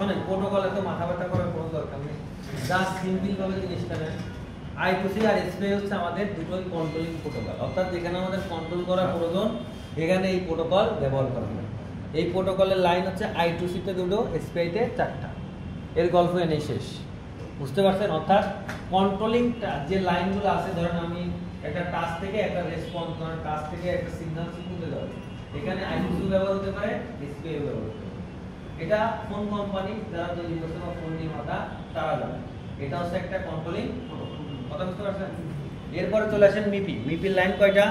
শোনেন, প্রোটোকলে তো মাথা ব্যথা করার কোনো দরকার নেই, জাস্ট সিম্পল ভাবে জিনিসটা নেন। I2C আর SPI হচ্ছে আমাদের দুটোই কন্ট্রোলিং প্রোটোকল, অর্থাৎ যেখানে আমাদের কন্ট্রোল করা প্রয়োজন এখানে এই প্রোটোকল ব্যবহার করা হয়। এই প্রোটোকলের লাইন হচ্ছে I2C তে দুটো, SPI তে 4টা। এর গল্প এনেই শেষ, বুঝতে পারছেন? অর্থাৎ কন্ট্রোলিং যে লাইনগুলো আছে, ধরেন আমি একটা টাস্ক থেকে একটা রেসপন্স, ধরেন টাস্ক থেকে একটা সিগন্যাল সিকুতে যাবে, এখানে I2C ব্যবহার হতে পারে, SPI ব্যবহার হতে পারে। এটা ফোন কোম্পানি যারা তৈরি করছে বা ফোন নির্মাতা তারা জানে, এটা হচ্ছে একটা কন্ট্রোলিং প্রোটোকল। কথা বুঝতে পারছেন? এরপরে চলে আসেন মিপি। মিপির লাইন কয়টা?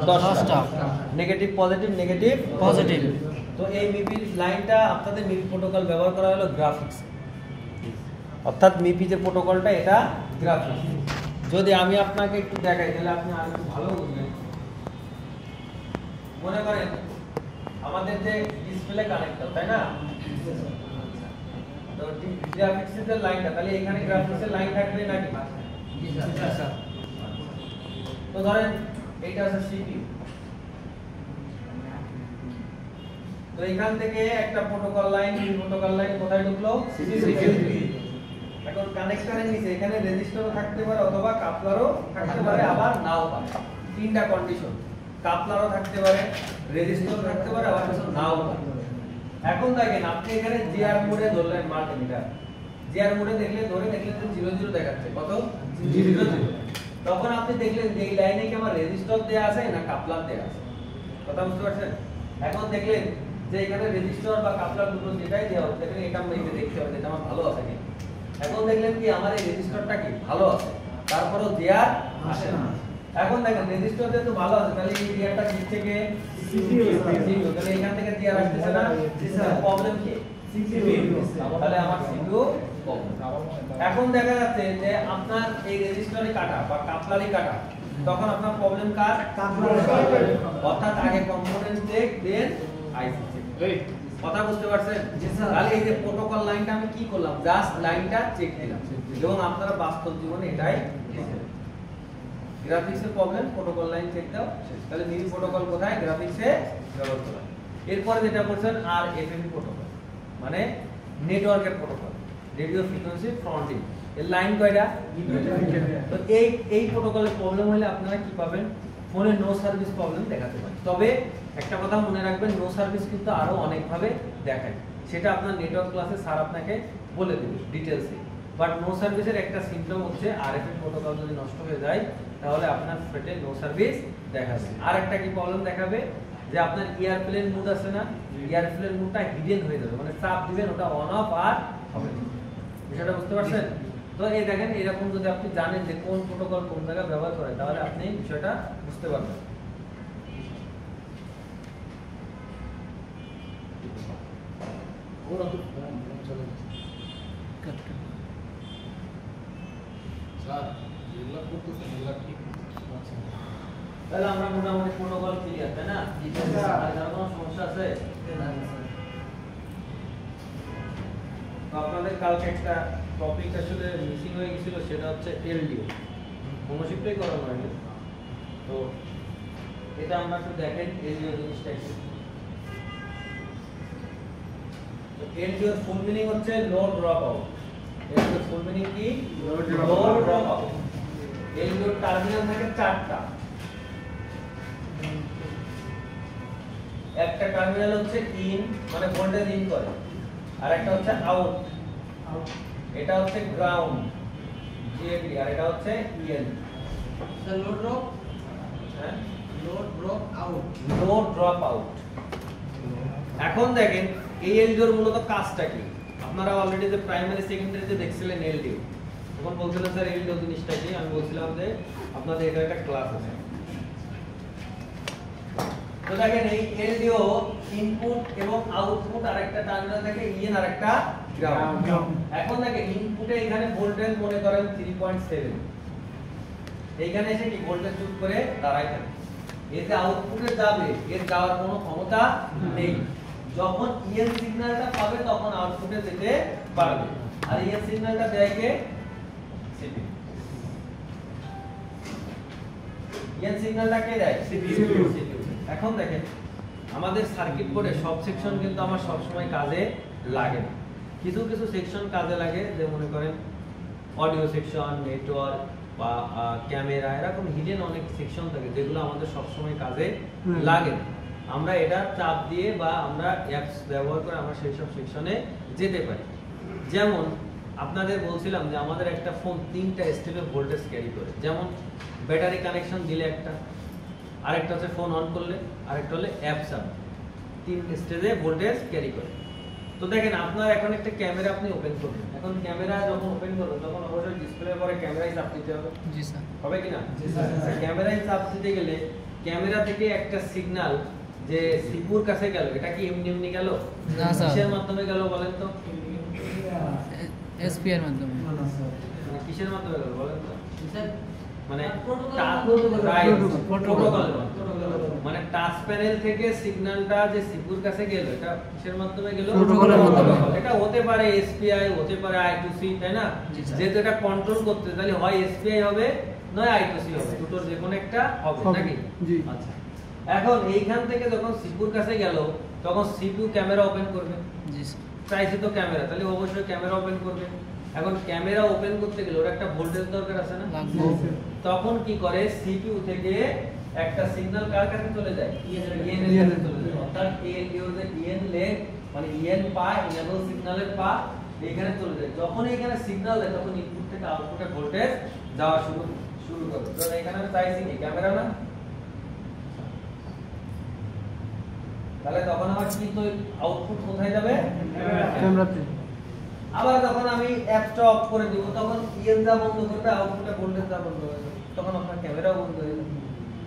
10টা। Negative positive, negative positive. তো এই মিপির লাইনটা আপনাদের মিপি প্রোটোকল ব্যবহার করা হলো গ্রাফিক্স, অর্থাৎ মিপি যে প্রোটোকলটা এটা গ্রাফিক্স। যদি আমি আপনাকে একটু দেখাই তাহলে আপনি আরো একটু ভালো বুঝবেন। মনে করেন আমাদের যে ডিসপ্লে কানেক্টর, তাই না? তো গ্রাফিক্সের লাইনটা, তাহলে এখানে গ্রাফিক্সের লাইন থাকবে নাকি? জি স্যার। তো ধরেন এইটা হচ্ছে সিপিইউ, তো এখান থেকে একটা প্রোটোকল লাইন, প্রোটোকল লাইন কোথায় ঢুকলো? সিপিইউ। এখন কানেক্টরের নিচে এখানে রেজিস্টারও থাকতে পারে অথবা কাপলারও থাকতে পারে, আবার নাও পারে। তিনটা কন্ডিশন, কাপলারও থাকতে পারে, রেজিস্টারও থাকতে পারে, আবার কিছু নাও পারে। এখন দেখেন আপনি এখানে জিআর মোডে ধরলেন মাল্টিমিটার, জিআর মোডে দেখলে ধরে দেখলেন যে 00 দেখাচ্ছে, কত? 00। তখন আপনি দেখলেন যে এই লাইনে কি আমার রেজিস্টার দেয়া আছে না কাপলার দেয়া আছে। কথা বুঝতে পারছেন? এখন দেখলেন যে এখানে রেজিস্টার বা কাপলার দুটো যেটাই দেওয়া হচ্ছে, দেখেন এটা আমরা দেখতে হবে এটা আমার ভালো আছে কি। এখন দেখলেন কি আমার এই রেজিস্টারটা কি ভালো আছে, তারপরেও জিআর আসে না। এখন দেখেন রেজিস্টার যেহেতু ভালো আছে, তাহলে এই জিআরটা দিক থেকে সিপিইউ, তাহলে এখান থেকে জিআর আসতেছে না, প্রবলেম কি? সিপিইউ, তাহলে আমার সিপিইউ প্রবলেম। এখন দেখা যাচ্ছে যে আপনার এই রেজিস্টারে কাটা বা কাপলারে কাটা, তখন আপনার প্রবলেম কার? কাপলার। অর্থাৎ আগে কম্পোনেন্ট চেক, দেন আইসি চেক। কথা বুঝতে পারছেন? তাহলে এই যে প্রোটোকল লাইনটা আমি কি করলাম, জাস্ট লাইনটা চেক দিলাম, এবং আপনারা বাস্তব জীবনে এটাই দেখেন। গ্রাফিক্সের প্রবলেম, প্রোটোকল লাইন চেক দাও, তাহলে মিনি প্রোটোকল কোথায়? গ্রাফিক্সে ব্যবহার করা। এরপরে যেটা করছেন RFM প্রোটোকল, মানে নেটওয়ার্কের প্রোটোকল, রেডিও ফ্রিকোয়েন্সি ফ্রন্টিং। এর লাইন কয়টা? তো এই প্রোটোকলের প্রবলেম হলে আপনারা কি পাবেন? ফোনে নো সার্ভিস প্রবলেম দেখাতে পারে। তবে একটা কথা মনে রাখবেন, নো সার্ভিস কিন্তু আরো অনেক ভাবে দেখায়, সেটা আপনার নেটওয়ার্ক ক্লাসে স্যার আপনাকে বলে দেবে ডিটেইলসে। বাট নো সার্ভিসের একটা সিম্পটম হচ্ছে RFM প্রোটোকল যদি নষ্ট হয়ে যায় তাহলে আপনার ফেটে নো সার্ভিস দেখাবে। আর একটা কি প্রবলেম দেখাবে, যে আপনার এয়ারপ্লেন মুড আছে না, এয়ারপ্লেন মুডটা হিডেন হয়ে যাবে, মানে চাপ দিবেন ওটা অন অফ আর হবে না। বিষয়টা বুঝতে পারছেন? তো এই দেখেন এরকম যদি আপনি জানেন যে কোন প্রোটোকল কোন জায়গায় ব্যবহার করে, তাহলে আপনি বিষয়টা বুঝতে পারবেন। তাহলে আমরা মোটামুটি প্রোটোকল ক্লিয়ার, তাই না? আর কোনো সমস্যা আছে? আপনাদের কালকে একটা টপিক আসলে মিসিং হয়ে গেছিল, সেটা হচ্ছে এলডিও, কোনো শিফটই করানো হয়নি। তো এটা আমরা একটু দেখেন এলডিও জিনিসটা কি। তো এলডিওর ফুল মিনিং হচ্ছে লো ড্রপ আউট। এলডিওর ফুল মিনিং কি? Low drop out. এলডিওর টার্মিনাল থাকে 4টা। একটা টার্মিনাল হচ্ছে ইন, মানে ভোল্টেজ ইন করে, আর একটা হচ্ছে আউট, এটা হচ্ছে গ্রাউন্ড জিএডি, আর এটা হচ্ছে ইএন। The load drop, হ্যাঁ, load drop out, low drop out. এখন দেখেন এই এলডিওর মূলত কাজটা কি? আপনারা অলরেডি যে প্রাইমারি সেকেন্ডারিতে দেখছিলেন এলডিও, তখন বলছিলেন স্যার এলডিও জিনিসটা কি? আমি বলছিলাম যে আপনাদের এটা একটা ক্লাস আছে। তো দেখেন এই এলডিও ইনপুট এবং আউটপুট, আর একটা টার্মিনাল থাকে ইএন আর একটা গ্রাউন্ড। এখন দেখেন ইনপুটে এখানে ভোল্টেজ মনে করেন 3.7, এইখানে এসে কি ভোল্টেজ চুপ করে দাঁড়ায় থাকে। এতে আউটপুটে যাবে, এর যাওয়ার কোনো ক্ষমতা নেই। যখন ইএন সিগন্যালটা পাবে তখন আউটপুটে যেতে পারবে, আর ইএন সিগন্যালটা দেয় কে? সিপিইউ। ইএন সিগন্যালটা কে দেয়? সিপিইউ। এখন দেখেন আমাদের সার্কিট বোর্ডে সব সেকশন কিন্তু আমার সব সময় কাজে লাগে না। কিছু কিছু সেকশন কাজে লাগে, যে মনে করেন অডিও সেকশন, নেটওয়ার্ক বা ক্যামেরা, এরকম হিডেন অনেক সেকশন থাকে যেগুলো আমাদের সবসময় কাজে লাগে না। আমরা এটা চাপ দিয়ে বা আমরা অ্যাপস ব্যবহার করে আমরা সেই সব সেকশনে যেতে পারি। যেমন আপনাদের বলছিলাম যে আমাদের একটা ফোন 3টা স্টেপে ভোল্টেজ ক্যারি করে, যেমন ব্যাটারি কানেকশন দিলে একটা, আরেকটা হচ্ছে ফোন অন করলে, আরেকটা হলে অ্যাপস আপ, 3 স্টেজে ভোল্টেজ ক্যারি করে। তো দেখেন আপনার এখন একটা ক্যামেরা আপনি ওপেন করবেন, এখন ক্যামেরা যখন ওপেন করবেন তখন অবশ্যই ডিসপ্লের পরে ক্যামেরায় চাপ দিতে হবে। জি স্যার। হবে কি না? জি স্যার। ক্যামেরায় চাপ দিতে গেলে ক্যামেরা থেকে একটা সিগন্যাল যে সিপুর কাছে গেল, এটা কি এমনি এমনি গেল? না স্যার। কিসের মাধ্যমে গেল বলেন তো? এসপি এর মাধ্যমে। মানে কিসের মাধ্যমে গেল বলেন তো? স্যার মানে প্রোটোকল। মানে টাচ প্যানেল থেকে সিগন্যালটা যে সিপুর কাছে গেল, এটা কিসের মাধ্যমে গেল? প্রোটোকলের মাধ্যমে। এটা হতে পারে এসপিআই, হতে পারে I2C, তাই না? জি স্যার। যেহেতু এটা কন্ট্রোল করতে, তাহলে হয় এসপিআই হবে নয় I2C হবে, দুটোর যে কোনো একটা হবে নাকি? জি। আচ্ছা, এখন এইখান থেকে যখন সিপুর কাছে গেল তখন সিপিইউ ক্যামেরা ওপেন করবে। জি স্যার। চাইছে তো ক্যামেরা, তাহলে অবশ্যই ক্যামেরা ওপেন করবে। এখন ক্যামেরা ওপেন করতে গেলে ওর একটা ভোল্টেজ দরকার আছে না? লাগবে। তখন কি করে, সিপিইউ থেকে একটা সিগন্যাল কার কাছে চলে যায়? EN এর EN এর কাছে চলে যায়। অর্থাৎ ALU যে EN লেগ মানে EN পা, এনেবল সিগন্যালের পা এখানে চলে যায়। যখন এখানে সিগন্যাল দেয় তখন ইনপুট থেকে আউটপুটে ভোল্টেজ যাওয়া শুরু করে। তো এখানে আমি চাইছি কি ক্যামেরা না? তাহলে তখন আমার কিন্তু আউটপুট কোথায় যাবে? ক্যামেরাতে। আবার যখন আমি অ্যাপটা অফ করে দিব তখন ইএন যা বন্ধ করবে, আউটপুটে ভোল্টেজ যা বন্ধ হয়ে যাবে, তখন আপনার ক্যামেরাও বন্ধ হয়ে যাবে।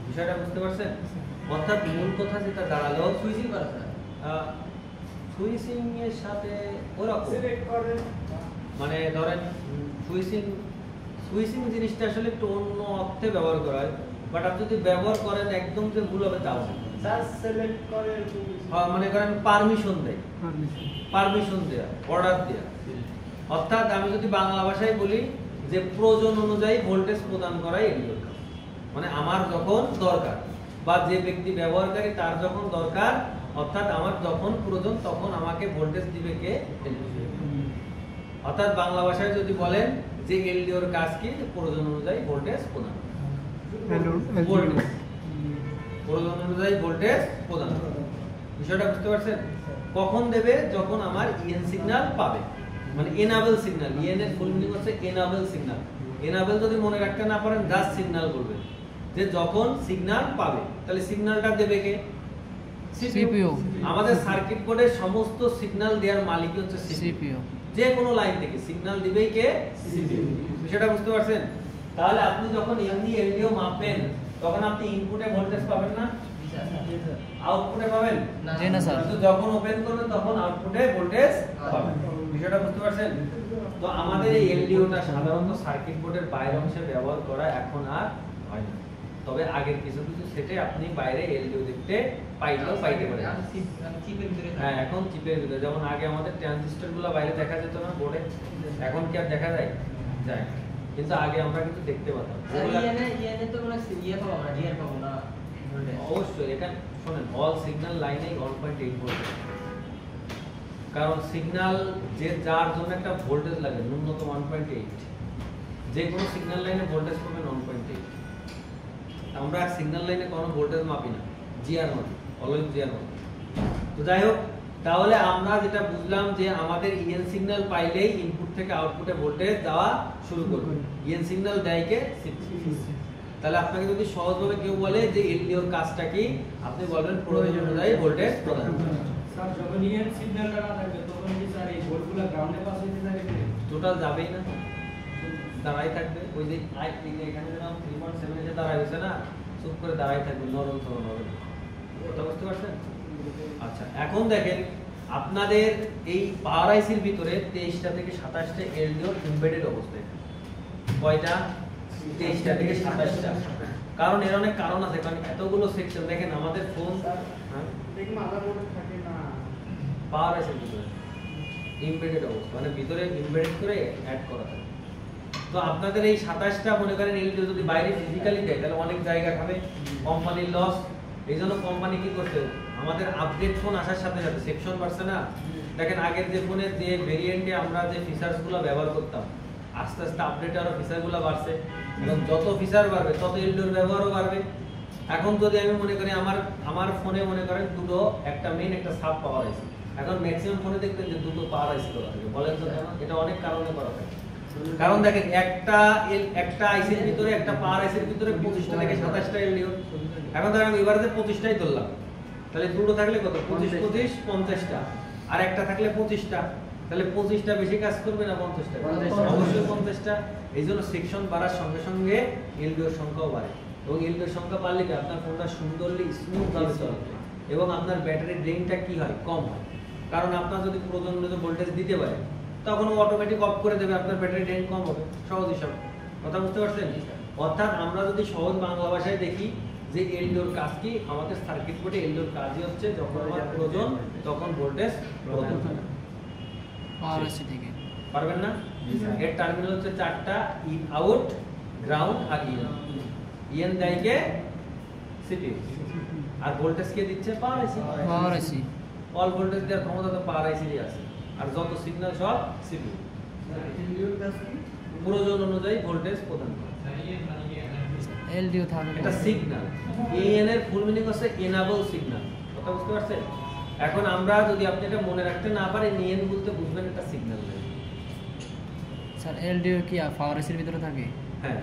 বিষয়টা বুঝতে পারছেন? অর্থাৎ মূল কথা যেটা দাঁড়ালো, সুইচিং করা স্যার। সুইচিং এর সাথে ওরকম মানে ধরেন সুইচিং জিনিসটা আসলে একটু অন্য অর্থে ব্যবহার করা হয়, বাট আপনি যদি ব্যবহার করেন একদম যে ভুল হবে তাও না। মনে করেন পারমিশন দেয়, পারমিশন দেয়া, অর্ডার দেয়া, অর্থাৎ আমি যদি বাংলা ভাষায় বলি যে প্রয়োজন অনুযায়ী ভোল্টেজ প্রদান করাই এগুলো কাজ। মানে আমার যখন দরকার বা যে ব্যক্তি ব্যবহারকারী তার যখন দরকার, অর্থাৎ আমার যখন প্রয়োজন তখন আমাকে ভোল্টেজ দিবে কে? এলডিও। অর্থাৎ বাংলা ভাষায় যদি বলেন যে এলডিওর কাজ কি, প্রয়োজন অনুযায়ী ভোল্টেজ প্রদান, ভোল্টেজ প্রয়োজন অনুযায়ী ভোল্টেজ প্রদান। বিষয়টা বুঝতে পারছেন? কখন দেবে? যখন আমার ইএন সিগন্যাল পাবে, মানে এনাবেল সিগন্যাল। ইএন এর ফুল মিনিং হচ্ছে এনাবেল সিগন্যাল। এনাবেল যদি মনে রাখতে না পারেন, জাস্ট সিগন্যাল বলবেন, যে যখন সিগন্যাল পাবে। তাহলে সিগন্যালটা দেবে কে? সিপিইউ। আমাদের সার্কিট বোর্ডের সমস্ত সিগন্যাল দেওয়ার মালিক হচ্ছে সিপিইউ। যে কোনো লাইন থেকে সিগন্যাল দিবেই কে? সিপিইউ। বিষয়টা বুঝতে পারছেন? তাহলে আপনি যখন এমনি এলডিও মাপবেন তখন আপনি ইনপুটে ভোল্টেজ পাবেন না, আউটপুটে পাবেন না। জি না স্যার। কিন্তু যখন ওপেন করবেন তখন আউটপুটে ভোল্টেজ পাবেন। বিষয়টা বুঝতে পারছেন? তো আমাদের এই এলডিওটা সাধারণত সার্কিট বোর্ডের বাইরের অংশে ব্যবহার করা এখন আর হয় না, তবে আগের কিছু কিছু সেটে আপনি বাইরে এলডিও দেখতে পাইতে পারেন। চিপের ভিতরে হ্যাঁ, এখন চিপের ভিতরে, যেমন আগে আমাদের ট্রানজিস্টর গুলো বাইরে দেখা যেত না বোর্ডে, এখন কি আর দেখা যায়? যায়, কিন্তু আগে আমরা কিন্তু দেখতে পেতাম। ইএনএ তো মানে ইয়ে পাবো না, ডিআর পাবো না। অবশ্যই এখানে শোনেন, অল সিগন্যাল লাইনে 1.8 ভোল্ট, কারণ সিগন্যাল যে যার জন্য একটা ভোল্টেজ লাগে ন্যূনতম 1.8, যে কোনো সিগন্যাল লাইনে ভোল্টেজ পাবেন 1.8। আমরা সিগন্যাল লাইনে কোনো ভোল্টেজ মাপি না, জিআর মাপি, অলওয়েজ জিআর মাপি। তো যাই হোক, তাহলে আমরা যেটা বুঝলাম যে আমাদের ইএন সিগন্যাল পাইলেই ইনপুট থেকে আউটপুটে ভোল্টেজ দেওয়া শুরু করবে। ইএন সিগন্যাল দেয় কে? সিপিইউ। তাহলে আপনাকে যদি সহজভাবে কেউ বলে যে এলডিওর কাজটা কি, আপনি বলবেন প্রয়োজন অনুযায়ী ভোল্টেজ প্রদান করা। স্যার যখন ইএন সিগন্যালটা না থাকবে তখন কি স্যার এই ভোল্টগুলো গ্রাউন্ডে পাস হইতে থাকবে? টোটাল যাবেই না, দাঁড়াই থাকবে। ওই যে এখানে যেরকম 3.7 এ দাঁড়াই হয়েছে না, চুপ করে দাঁড়াই থাকবে, নরম সরম হবে না। কথা বুঝতে পারছেন? আচ্ছা, এখন দেখেন আপনাদের এই পাওয়ার আইসির ভিতরে 23টা থেকে 27টা এলডিও এমবেডেড অবস্থায়। কয়টা? 23টা থেকে 27টা। কারণ এর অনেক কারণ আছে, কারণ এতগুলো সেকশন দেখেন আমাদের ফোন পাওয়ার আইসির ভিতরে এমবেডেড অবস্থা, মানে ভিতরে এমবেডেড করে অ্যাড করা থাকে। তো আপনাদের এই 27টা মনে করেন এলডিও যদি বাইরে ফিজিক্যালি দেয় তাহলে অনেক জায়গা খাবে, কোম্পানির লস। এই জন্য কোম্পানি কি করছে, আমাদের আপডেট ফোন আসার সাথে সাথে সেকশন বাড়ছে না, দেখেন আগের যে ফোনের যে ভেরিয়েন্টে আমরা যে ফিচারসগুলো ব্যবহার করতাম আস্তে আস্তে আপডেট আরো ফিচারগুলো বাড়ছে এবং যত ফিচার বাড়বে তত এলডিওর ব্যবহারও বাড়বে। এখন যদি আমি মনে করি আমার ফোনে মনে করেন দুটো, একটা মেইন একটা সাব পাওয়ার আইসি, এখন ম্যাক্সিমাম ফোনে দেখবেন যে দুটো পাওয়ার আইসি করা থাকে। বলেন তো কেন? এটা অনেক কারণে করা থাকে। কারণ দেখেন একটা আইসির ভিতরে, একটা পাওয়ার আইসির ভিতরে 25টা থেকে 27টা এলডিও। এখন ধরেন আমি এবারে 25টাই ধরলাম, তাহলে দুটো থাকলে কত? 25 50টা, আর একটা থাকলে 25টা, তাহলে 25টা বেশি কাজ করবে না 50টা? অবশ্যই 50টা। এই জন্য সেকশন বাড়ার সঙ্গে সঙ্গে এলডিওর সংখ্যাও বাড়ে, এবং এলডিওর সংখ্যা বাড়লে কি আপনার ফোনটা সুন্দরলি স্মুথ ভাবে চলবে এবং আপনার ব্যাটারি ড্রেনটা কি হয়? কম হয়। কারণ আপনার যদি প্রয়োজন মতো ভোল্টেজ দিতে পারে তখন ও অটোমেটিক অফ করে দেবে, আপনার ব্যাটারি ড্রেন কম হবে। সহজ হিসাব, কথা বুঝতে পারছেন? অর্থাৎ আমরা যদি সহজ বাংলা ভাষায় দেখি যে এলডিওর কাজ কি, আমাদের সার্কিট বোর্ডে এলডিওর কাজই হচ্ছে যখন আমার প্রয়োজন তখন ভোল্টেজ প্রদান করা। পাওয়ার আছে থেকে পারবেন না? এর টার্মিনাল হচ্ছে 4টা, ইন আউট, গ্রাউন্ড আর ইন। ইন দেয় কে? সিপিইউ। আর ভোল্টেজ কে দিচ্ছে? পাওয়ার আইসি। পাওয়ার আছে অল ভোল্টেজ দেওয়ার ক্ষমতা তো পাওয়ার আইসিরই আছে, আর যত সিগন্যাল সব সিপিইউ। প্রয়োজন অনুযায়ী ভোল্টেজ প্রদান করে। এলডিও থাকে এটা সিগন্যাল। এএন এর ফুল মিনিং হচ্ছে এনাবল সিগন্যাল। কথা বুঝতে পারছেন? এখন আমরা যদি আপনি এটা মনে রাখতে না পারেন, এএন বলতে বুঝবেন এটা সিগন্যাল। স্যার এলডিও কি পাওয়ার এসির ভিতরে থাকে? হ্যাঁ,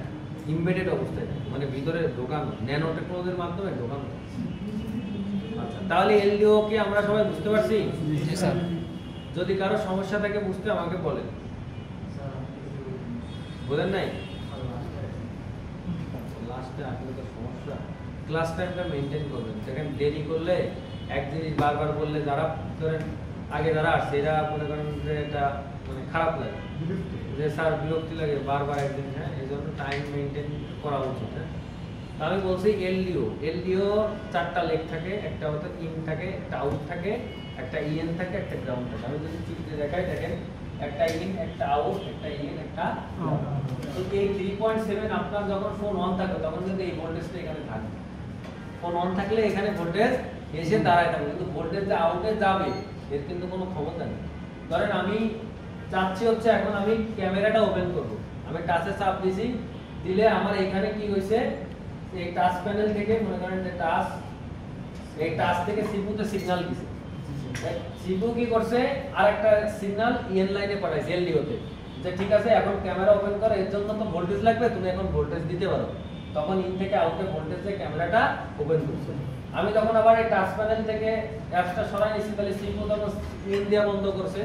এমবেডেড অবস্থায় থাকে, মানে ভিতরে ঢোকানো, ন্যানো টেকনোলজির মাধ্যমে ঢোকানো। আচ্ছা, তাহলে এলডিও কে আমরা সবাই বুঝতে পারছি? জি স্যার। যদি কারো সমস্যা থাকে বুঝতে আমাকে বলেন। বলেন নাই? লাস্টে আসলে তো সমস্যা, ক্লাস টাইমটা মেইনটেইন করবেন। দেখেন দেরি করলে এক জিনিস বারবার বললে যারা ধরেন আগে যারা আসছে এরা মনে করেন যে এটা মানে খারাপ লাগে, যে স্যার বিরক্তি লাগে বারবার একদিন। হ্যাঁ, এই জন্য টাইম মেইনটেইন করা উচিত। হ্যাঁ, আমি বলছি এলডিও 4টা লেগ থাকে, একটা হচ্ছে ইন থাকে, একটা আউট থাকে, একটা ইএন থাকে, একটা গ্রাউন্ড থাকে। আমি যদি চিত্রে দেখাই, দেখেন একটা ইন, একটা আউট, একটা ইন, একটা গ্রাউন্ড। তো এই 3.7 আপনার যখন ফোন অন থাকে তখন কিন্তু এই ভোল্টেজটা এখানে থাকবে। ফোন অন থাকলে এখানে ভোল্টেজ এসে দাঁড়ায় থাকবে, কিন্তু ভোল্টেজ যে আউটে যাবে এর কিন্তু কোনো ক্ষমতা নেই। ধরেন আমি চাচ্ছি হচ্ছে এখন আমি ক্যামেরাটা ওপেন করব, আমি টাচে চাপ দিছি, দিলে আমার এখানে কি হইছে, এই টাচ প্যানেল থেকে মনে করেন যে টাচ, এই টাচ থেকে সিপিইউতে সিগন্যাল দিছে। সিপিইউ কি করছে? আরেকটা সিগন্যাল ইএন লাইনে পাঠাইছে এলডিওতে, যে ঠিক আছে এখন ক্যামেরা ওপেন করো, এর জন্য তো ভোল্টেজ লাগবে, তুমি এখন ভোল্টেজ দিতে পারো। তখন ইন থেকে আউটে ভোল্টেজ দিয়ে ক্যামেরাটা ওপেন করছে। আমি তখন আবার এই টাচ প্যানেল থেকে অ্যাপসটা সরাই নিছি, তাহলে সিপিইউ তখন ইন দিয়ে বন্ধ করছে,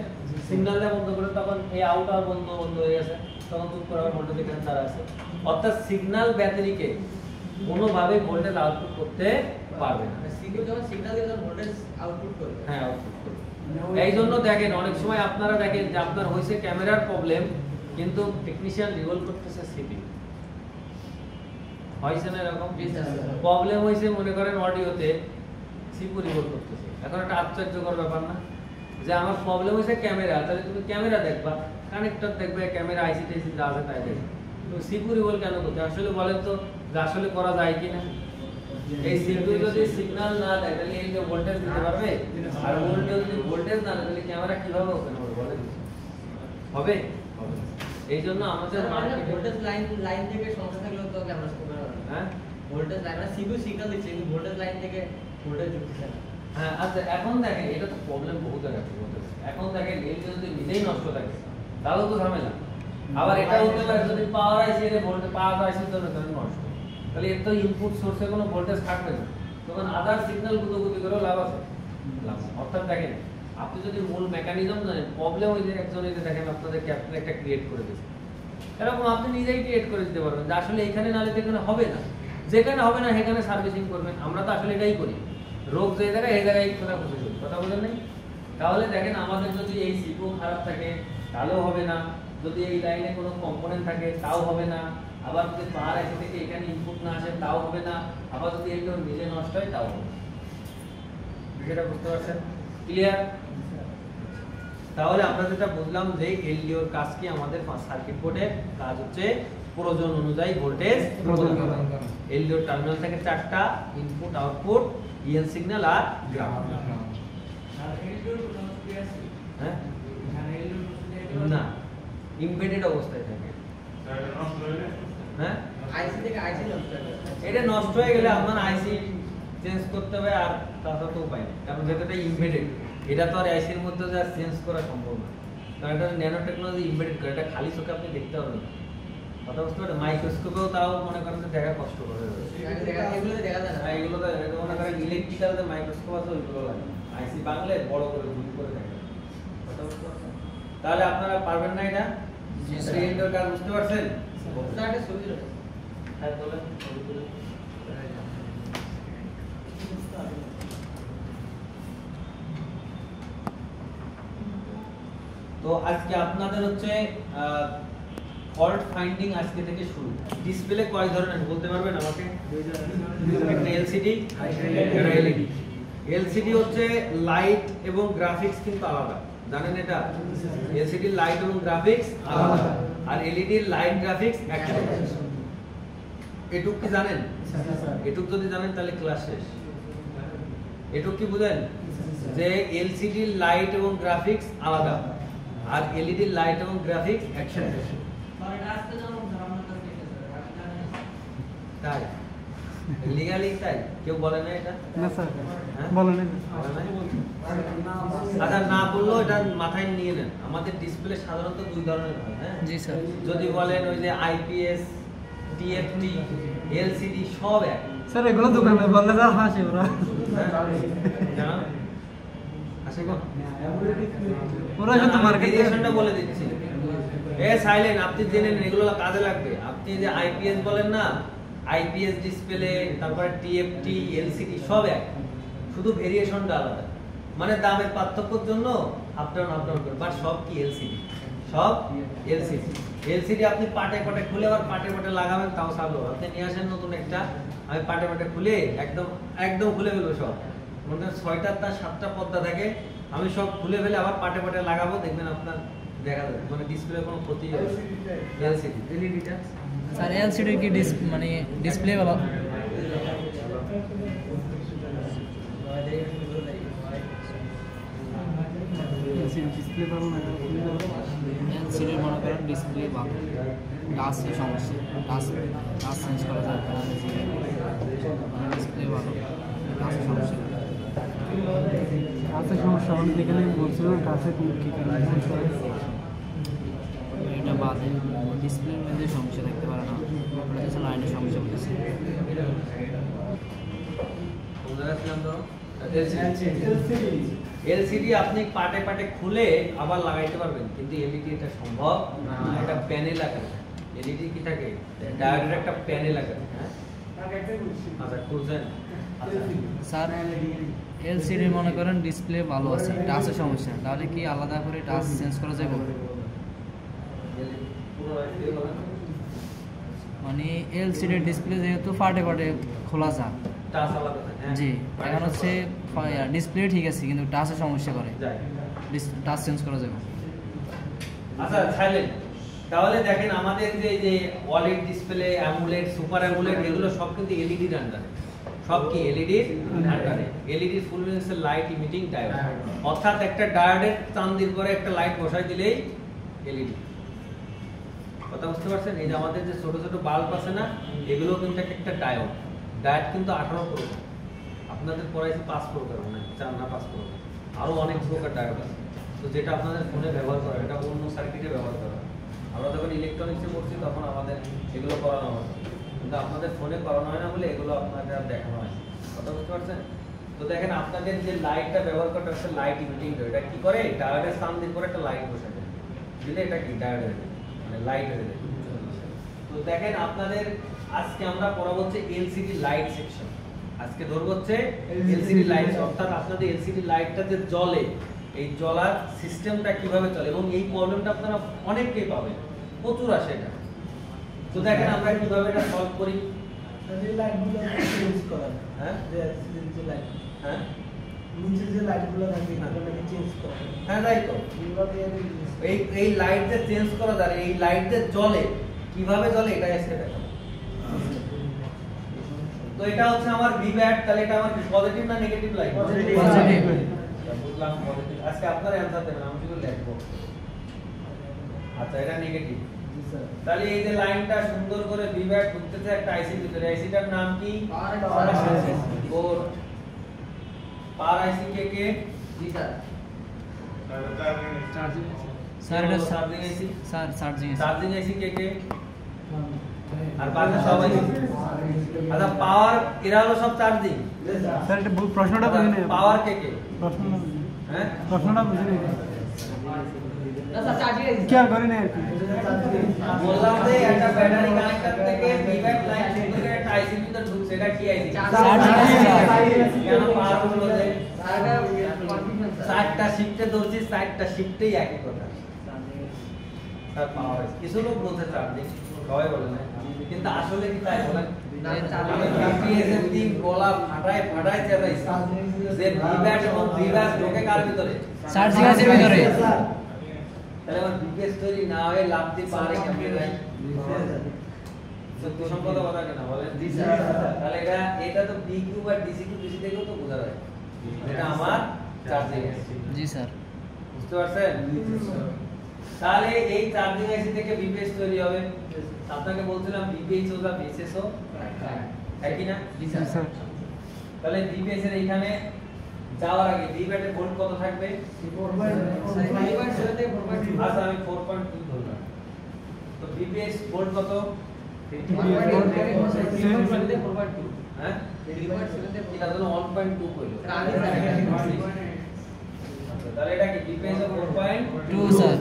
সিগন্যাল দিয়ে বন্ধ করে, তখন এই আউট আর বন্ধ হয়ে গেছে, তখন চুপ করে আবার ভোল্টেজ এখানে দাঁড়া আছে। অর্থাৎ সিগন্যাল ব্যাটারিকে কোনোভাবে ভোল্টেজ আউটপুট করতে পারবে না। সিপিইউ যখন সিগন্যাল দিয়ে তখন ভোল্টেজ আউটপুট করবে। হ্যাঁ, আউটপুট করবে। এই জন্য দেখেন অনেক সময় আপনারা দেখেন যে আপনার হয়েছে ক্যামেরার প্রবলেম, কিন্তু টেকনিশিয়ান রিভলভ করতেছে সিপিইউ। হয়েছে না এরকম? প্রবলেম হয়েছে মনে করেন অডিওতে, সিপিইউ রিভলভ করতেছে। এখন একটা আশ্চর্যকর ব্যাপার না, যে আমার প্রবলেম হয়েছে ক্যামেরা, তাহলে তুমি ক্যামেরা দেখবা, কানেক্টর দেখবে, ক্যামেরা আইসি টাইসি যা আছে তাই দেখবে, তুমি সিপিইউ রিভলভ কেন করতে? আসলে বলেন তো যে আসলে করা যায় কিনা? এই সিপিইউ যদি সিগন্যাল না দেয় তাহলে এই যে ভোল্টেজ দিতে পারবে, আর যদি ভোল্টেজ না দেয় তাহলে ক্যামেরা কিভাবে ওপেন হবে বলেন? হবে? হবে না। এই জন্য আমাদের মার্কেটে ভোল্টেজ লাইন থেকে সমস্যা থাকলে তো ক্যামেরা ওপেন হবে না। হ্যাঁ, ভোল্টেজ লাইন মানে সিপিইউ সিগন্যাল দিচ্ছে কিন্তু ভোল্টেজ লাইন থেকে ভোল্টেজ ঢুকছে না। হ্যাঁ। আচ্ছা, এখন দেখেন এটা তো প্রবলেম বহুত জায়গা থেকে হতে পারে। এখন দেখেন এই যদি নিজেই নষ্ট থাকে তাহলে তো ঝামেলা। আবার এটা হতে পারে যদি পাওয়ার আইসি এর ভোল্টেজ পাওয়ার আইসির জন্য নষ্ট, তাহলে এর তো ইনপুট সোর্সে কোনো ভোল্টেজ থাকবে না, তখন আদার সিগন্যাল গুলোগুলি করেও লাভ আছে। লাভ। অর্থাৎ দেখেন আপনি যদি মূল মেকানিজম জানেন, প্রবলেম ওই যে একজন এই যে দেখেন আপনাদের ক্যাপ্টেন একটা ক্রিয়েট করে দিয়েছে, এরকম আপনি নিজেই ক্রিয়েট করে দিতে পারবেন যে আসলে এখানে নালে তো এখানে হবে না, যেখানে হবে না সেখানে সার্ভিসিং করবেন। আমরা তো আসলে এটাই করি, রোগ যে জায়গায় এই জায়গায় কথা বুঝে চলি, কথা বলেন নাই? তাহলে দেখেন আমাদের যদি এই সিপিইউ খারাপ থাকে তাহলেও হবে না, যদি এই লাইনে কোনো কম্পোনেন্ট থাকে তাও হবে না, আবার যদি পাওয়ার আইসি থেকে এখানে ইনপুট না আসে তাও হবে না, আবার যদি এগুলো নিজে নষ্ট হয় তাও হবে না। বিষয়টা বুঝতে পারছেন? ক্লিয়ার? তাহলে আমরা যেটা বুঝলাম যে এলডিওর কাজ কি, আমাদের সার্কিট বোর্ডের কাজ হচ্ছে প্রয়োজন অনুযায়ী ভোল্টেজ প্রদান করা। এলডিওর টার্মিনাল থেকে 4টা, ইনপুট আউটপুট, ইএন সিগন্যাল আর গ্রাউন্ড। আর এলডিওর কোনো কি আছে? হ্যাঁ এখানে না, এমবেডেড অবস্থায় থাকে। হ্যাঁ আইসি থেকে আইসি নষ্ট হয়ে গেছে। এটা নষ্ট হয়ে গেলে আপনার আইসি চেঞ্জ করতে হবে, আর তাছাড়া তো উপায় নেই, কারণ যেহেতু এটা ইমবেডেড, এটা তো আর আইসির মধ্যে যা চেঞ্জ করা সম্ভব না, কারণ এটা ন্যানো টেকনোলজি ইমবেডেড করে, এটা খালি চোখে আপনি দেখতে পারবেন না। কথা বুঝতে পারেন? মাইক্রোস্কোপেও তাও মনে করেন যে দেখা কষ্ট করে এগুলো দেখা যায় না। এগুলো তো এটা মনে করেন ইলেকট্রিক্যাল যে মাইক্রোস্কোপ আছে ওইগুলো লাগে, আইসি বাংলে বড় করে জুম করে দেখা। কথা বুঝতে পারছেন? তাহলে আপনারা পারবেন না এটা? জি, স্যার। এর কাজ বুঝতে পারছেন? স্যার এটা ছবি রয়েছে। হ্যাঁ বলেন, ছবি তুলে। তো আজকে আপনাদের হচ্ছে ফল্ট ফাইন্ডিং আজকে থেকে শুরু। ডিসপ্লে কয় ধরনের বলতে পারবেন আমাকে? একটা এলসিডি, একটা এলইডি। এলসিডি হচ্ছে লাইট এবং গ্রাফিক্স কিন্তু আলাদা, জানেন এটা? এলসিডি লাইট এবং গ্রাফিক্স আলাদা, আর এলইডি লাইট গ্রাফিক্স একসাথে। এটুক কি জানেন? এটুক যদি জানেন তাহলে ক্লাস শেষ। এটুক কি বুঝেন যে এলসিডি লাইট এবং গ্রাফিক্স আলাদা, আর এলইডি লাইট এবং গ্রাফিক্স একসাথে। স্যার এটা আজকে জানো স্যার আমার কাছে এটা স্যার আমি জানি না। তাই লিগালি তাই কেউ বলে না এটা? না স্যার, হ্যাঁ? বলেন না। বলে না? আচ্ছা না বললেও এটা মাথায় নিয়ে নেন, আমাদের ডিসপ্লে সাধারণত দুই ধরনের হয়। হ্যাঁ জি স্যার। যদি বলেন ওই যে আইপিএস, টিএফটি, এলসিডি সব এক। স্যার এগুলো দোকানে বললে স্যার হাসে ওরা। জানো? আসে কোন? ওরা কিন্তু মার্কেটে ভেরিয়েশনটা বলে দিচ্ছি। এ সাইলেন্ট, আপনি জেনে নিন, এগুলো কাজে লাগবে। আপনি যে আইপিএস বলেন না, আইপিএস ডিসপ্লে, তারপরে টিএফটি, এলসিডি সব এক, শুধু ভেরিয়েশনটা আলাদা, মানে দামের পার্থক্যের জন্য আপ ডাউন করে, বাট সব কি এলসিডি, সব এলসিডি। এলসিডি আপনি পাটে পাটে খুলে আবার পাটে পাটে লাগাবেন, তাও চালু। আপনি নিয়ে আসেন নতুন একটা, আমি পাটে পাটে খুলে একদম একদম খুলে ফেলবো সব, মনে করেন 6টা তার 7টা পর্দা থাকে, আমি সব খুলে ফেলে আবার পাটে পাটে লাগাবো, দেখবেন আপনার দেখা যাবে মানে ডিসপ্লে কোনো ক্ষতি হবে না। এলসিডি, এলইডিটা স্যার এলসিডি কি মানে ডিসপ্লে ভালো? ডিসপ্লে ভালো না, এলসিডি মনে করেন ডিসপ্লে ভালো, টাচে সমস্যা, টাচ চেঞ্জ করা যায়, ডিসপ্লে ভালো, টাচে সমস্যা। টাচে সমস্যা মানে যেখানে বলছিলাম টাচে কি কারণে সমস্যা, এটা বাদে ডিসপ্লের মধ্যে সমস্যা থাকতে পারে না, ওটা হচ্ছে লাইনের সমস্যা বলতেছে। এলসিডি আপনি পাটে পাটে খুলে আবার লাগাইতে পারবেন, কিন্তু এলইডি এটা সম্ভব না, এটা প্যানেল আকারে। এলইডি কি থাকে? ডায়োডের একটা প্যানেল আকারে। হ্যাঁ আচ্ছা খুলছেন? স্যার এলসিডি মনে করেন ডিসপ্লে ভালো আছে, টাচে সমস্যা, তাহলে কি আলাদা করে টাচ চেঞ্জ করা যাবে? মানে এলসিডি ডিসপ্লে যেহেতু ফাটে ফাটে খোলা যায়, টাচ আলাদা থাকে। হ্যাঁ। জি, এখন হচ্ছে ডিসপ্লে ঠিক আছে কিন্তু টাচে সমস্যা করে, যাই। টাচ চেঞ্জ করা যাবে। আচ্ছা সাইলেন্ট, তাহলে দেখেন আমাদের যে wallet display, amulet, super amulet, এগুলো সব কিন্তু এলইডির আন্ডারে। সব কি এলইডির আন্ডারে? এলইডি ফুল মিনস লাইট ইমিটিং ডায়োড, অর্থাৎ একটা ডায়োডের চান্দির পরে একটা লাইট বসাই দিলেই এলইডি। কথা বুঝতে পারছেন? এই যে আমাদের যে ছোট ছোট বাল্ব আছে না, এগুলো কিন্তু একটা ডায়োড। ডায়োড কিন্তু 18 প্রকার, আপনাদের পড়াইছি 5 প্রকার, মানে 4 না 5 প্রকার, আরো অনেক প্রকার ডায়োড আছে। তো যেটা আপনাদের ফোনে ব্যবহার করা, এটা অন্য সার্কিটে ব্যবহার করা। আমরা যখন ইলেকট্রনিক্সে পড়ছি তখন আমাদের এগুলো করানো হয়, কিন্তু আপনাদের ফোনে করানো হয় না বলে এগুলো আপনাদের আর দেখানো হয়। কথা বুঝতে পারছেন? তো দেখেন আপনাদের যে লাইটটা ব্যবহার করতে হচ্ছে লাইট ইমিটিং ডায়োড, এটা কি করে? ডায়োডের সামনে পরে একটা লাইট বসে দেয়, দিলে এটা কি ডায়োডের মানে লাইট হয়ে যায়। তো দেখেন আপনাদের আজকে আমরা পড়াবো হচ্ছে এলসিডি লাইট সেকশন। আজকে ধরবো হচ্ছে এলসিডি লাইট, অর্থাৎ আপনাদের এলসিডি লাইটটা যে জ্বলে, এই জ্বলার সিস্টেমটা কিভাবে চলে, এবং এই প্রবলেমটা আপনারা অনেককেই পাবেন, প্রচুর আসে এটা। তো দেখেন আমরা কিভাবে এটা সলভ করি। এই লাইটগুলো চেঞ্জ করা, হ্যাঁ যে এলসিডি যে লাইট, হ্যাঁ নিচে যে লাইটগুলো থাকে এগুলোকে চেঞ্জ করা, হ্যাঁ তাই তো। এগুলো দিয়ে এই লাইট যে চেঞ্জ করা যায়, এই লাইট যে জ্বলে, কিভাবে জ্বলে এটা আজকে দেখাবো। তো এটা হচ্ছে আমার ভি ব্যাট, তাহলে এটা আমার পজিটিভ না নেগেটিভ লাইট? পজিটিভ। বুঝলাম পজিটিভ। আজকে আপনারা অ্যানসার দেবেন, আমি শুধু লিখবো। আচ্ছা, এটা নেগেটিভ। জি স্যার। তাহলে এই যে লাইনটা সুন্দর করে বিভাগ ঢুকতেছে একটা আইসির ভিতরে, আইসিটার নাম কি? Power IC. Board. Power IC কে? জি স্যার। স্যার এটা charging IC. Sir charging charging IC কে? আর বাকি সব আইসি। আচ্ছা, পাওয়ার এরা হলো সব চার্জিং। স্যার এটা প্রশ্নটা বুঝি না। পাওয়ার কে? প্রশ্নটা বুঝি না। হ্যাঁ, প্রশ্নটা বুঝি না। না স্যার চার্জিং আইসি। কি আর করি না আর কি। বললাম যে একটা ব্যাটারি কানেক্টর থেকে বিভাগ লাইন সুন্দর করে একটা আইসির ভিতর ঢুকছে, এটা কি আইসি? কেন পাওয়ার হলো যে চারটা শিফটে ধরছি, চারটা শিফটেই একই কথা। স্যার পাওয়ার কিছু লোক বলতে চার্জিং, সবাই বলে না, কিন্তু আসলে কি তাই বলেন? আমি বিপিএস এর টিম গলা ফাটায় চেঁচাইছি যে বিভাগ এবং বিভাগ ঢোকে কার ভিতরে? চার্জিং আইসির ভিতরে। তাহলে আমার বিপিএস তৈরি না হয়ে লাভ দিয়ে পারে কেমনে ভাই? সত্য সম্পদ কথা কেন বলেন? তাহলে এটা তো বিকিউ বা ডিসিকিউ ডিসি থেকেও তো বোঝা যায় এটা আমার চার্জিং আইসি। জি স্যার। বুঝতে পারছেন? তাহলে এই চার্জিং আইসি থেকে বিপিএস তৈরি হবে। আপনাকে বলছিলাম বিপিএস ও বা বিএসএস ও একই না? জি স্যার তাহলে বিপিএস এর এখানে যাওয়ার আগে বিব্যাটের ভোল্ট কত থাকবে? 4.7 থেকে 4.2। আচ্ছা, আমি 4.2 ধরলাম। তো বিপিএস ভোল্ট কত? 1.8 থেকে 4.7 থেকে 4.2। হ্যাঁ, 3.7 থেকে এটা হলো 1.2 কইলো। আচ্ছা, তাহলে এটা কি বিপিএস এর 4.2 2 স্যার।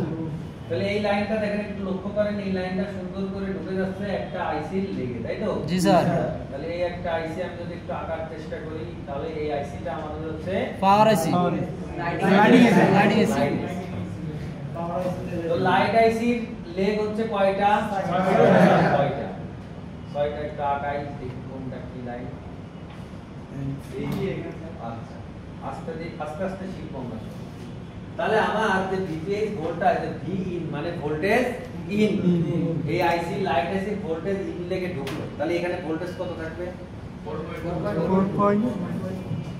তাহলে এই লাইনটা দেখেন, একটু লক্ষ্য করেন, এই লাইনটা সুন্দর করে ঢুকে যাচ্ছে একটা আইসি লেগে, তাই তো? জি স্যার। তাহলে এই একটা আইসি আমি যদি একটু আঁকার চেষ্টা করি, তাহলে এই আইসিটা আমাদের হচ্ছে পাওয়ার আইসি। লাইটিং আইসি। তো লাইট আইসির লেগ হচ্ছে কয়টা? 6টা। 6টা একটা আঁকাই, দেখি কোনটা কি লাইন। আচ্ছা, আস্তে আস্তে শিখবো আমরা। তাহলে আমার যে বিপিএস ভোল্টটা আছে, ভি ইন মানে ভোল্টেজ ইন, এই আইসি লাইট আইসি ভোল্টেজ ইন লেগে ঢুকলো, তাহলে এখানে ভোল্টেজ কত থাকবে? 4.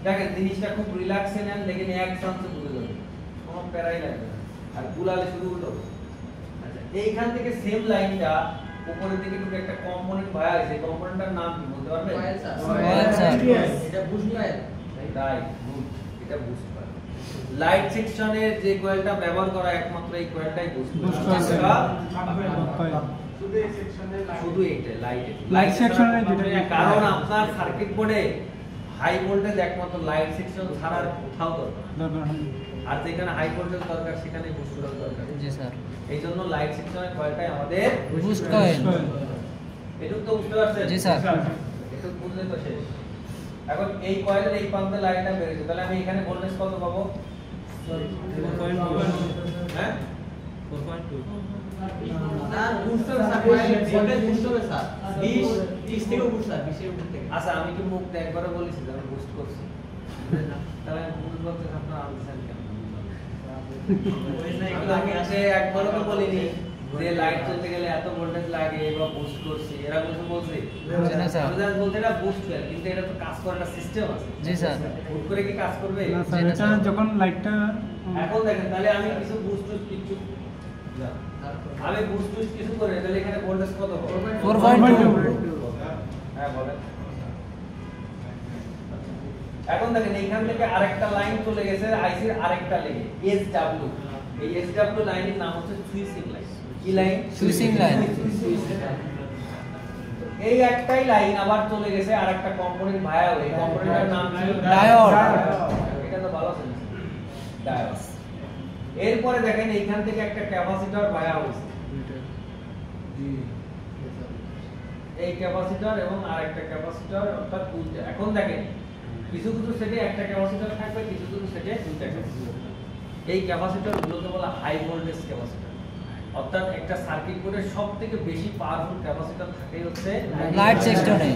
দেখেন জিনিসটা খুব রিল্যাক্সে নেন, লেকিন এক চান্সে বুঝে যাবে, কোনো প্যারাই লাগবে না, আর গুলালে শুধু উল্টো। আচ্ছা, এইখান থেকে সেম লাইনটা উপরের দিকে ঢুকে একটা কম্পোনেন্ট ভায়া আছে, কম্পোনেন্টটার নাম কি বলতে পারবে? Coil sir. Coil sir. এটা বুস্ট কয়েল। রাইট, গুড, এটা বুস্ট করে। লাইট সেকশনের যে কয়েলটা ব্যবহার করা একমাত্র এই কয়েলটাই বুস্ট করে। শুধু এইটা লাইট সেকশনের যেটা, কারণ আপনার সার্কিট বোর্ডে হাই ভোল্টেজ একমাত্র লাইট সেকশন ছাড়া আর কোথাও দরকার, আর যেখানে হাই ভোল্টেজ দরকার সেখানে বুস্ট করা দরকার। জি স্যার। এই জন্য লাইট সেকশনের কয়েলটাই আমাদের বুস্ট কয়েল। এটুকু তো বুঝতে পারছেন? জি স্যার। এটুকু বুঝলে তো শেষ। এখন এই কয়েলের এই প্রান্তে লাইনটা বেরিয়েছে, তাহলে আমি এখানে ভোল্টেজ কত পাবো? হ্যাঁ, 4.2. স্যার বুস্ট হবে স্যার, ভোল্টেজ বুস্ট হবে স্যার। 20 থেকে বুস্ট স্যার, 20 এর উপর থেকে। আচ্ছা, আমি কি মুখ একবারও বলেছি যে আমি বুস্ট করছি? তাহলে আমি বুঝ বলতে আপনার আনসার কেন? আমি আসে একবারও তো বলিনি যে লাইট চলতে গেলে এত ভোল্টেজ লাগে বা বুস্ট করছি, এরা কিছু বলছে না স্যার। আমি জাস্ট বলতে এটা বুস্ট করে, কিন্তু এটা তো কাজ করার একটা সিস্টেম আছে। জি স্যার। হুট করে কি কাজ করবে? না স্যার, এটা যখন লাইটটা এখন দেখেন, তাহলে আমি কিছু বুস্ট কিছু আমি বুস্ট কিছু করে, তাহলে এখানে ভোল্টেজ কত পাবো? 4.2। হ্যাঁ বলেন। এখন দেখেন এইখান থেকে আরেকটা লাইন চলে গেছে আইসির আরেকটা লেগে, এসডব্লিউ। এই এসডব্লিউ লাইনের নাম হচ্ছে সুইচিং লাইন। কি লাইন? Switching line. এই একটাই লাইন আবার চলে গেছে আরেকটা কম্পোনেন্ট ভায়া হয়ে, কম্পোনেন্টের নাম কি? ডায়োড। এটা তো ভালো শুনছি, ডায়োড। এরপরে দেখেন এইখান থেকে একটা ক্যাপাসিটর ভায়া হয়েছে, এই ক্যাপাসিটর এবং আরেকটা ক্যাপাসিটর, অর্থাৎ দুইটা। এখন দেখেন কিছু কিছু সেটে একটা ক্যাপাসিটর থাকবে, কিছু কিছু সেটে দুইটা ক্যাপাসিটর। এই ক্যাপাসিটর গুলোকে বলা হাই ভোল্টেজ ক্যাপাসিটর, অর্থাৎ একটা সার্কিট বোর্ডের সবথেকে বেশি পাওয়ারফুল ক্যাপাসিটর থাকে হচ্ছে লাইট সেকশনে।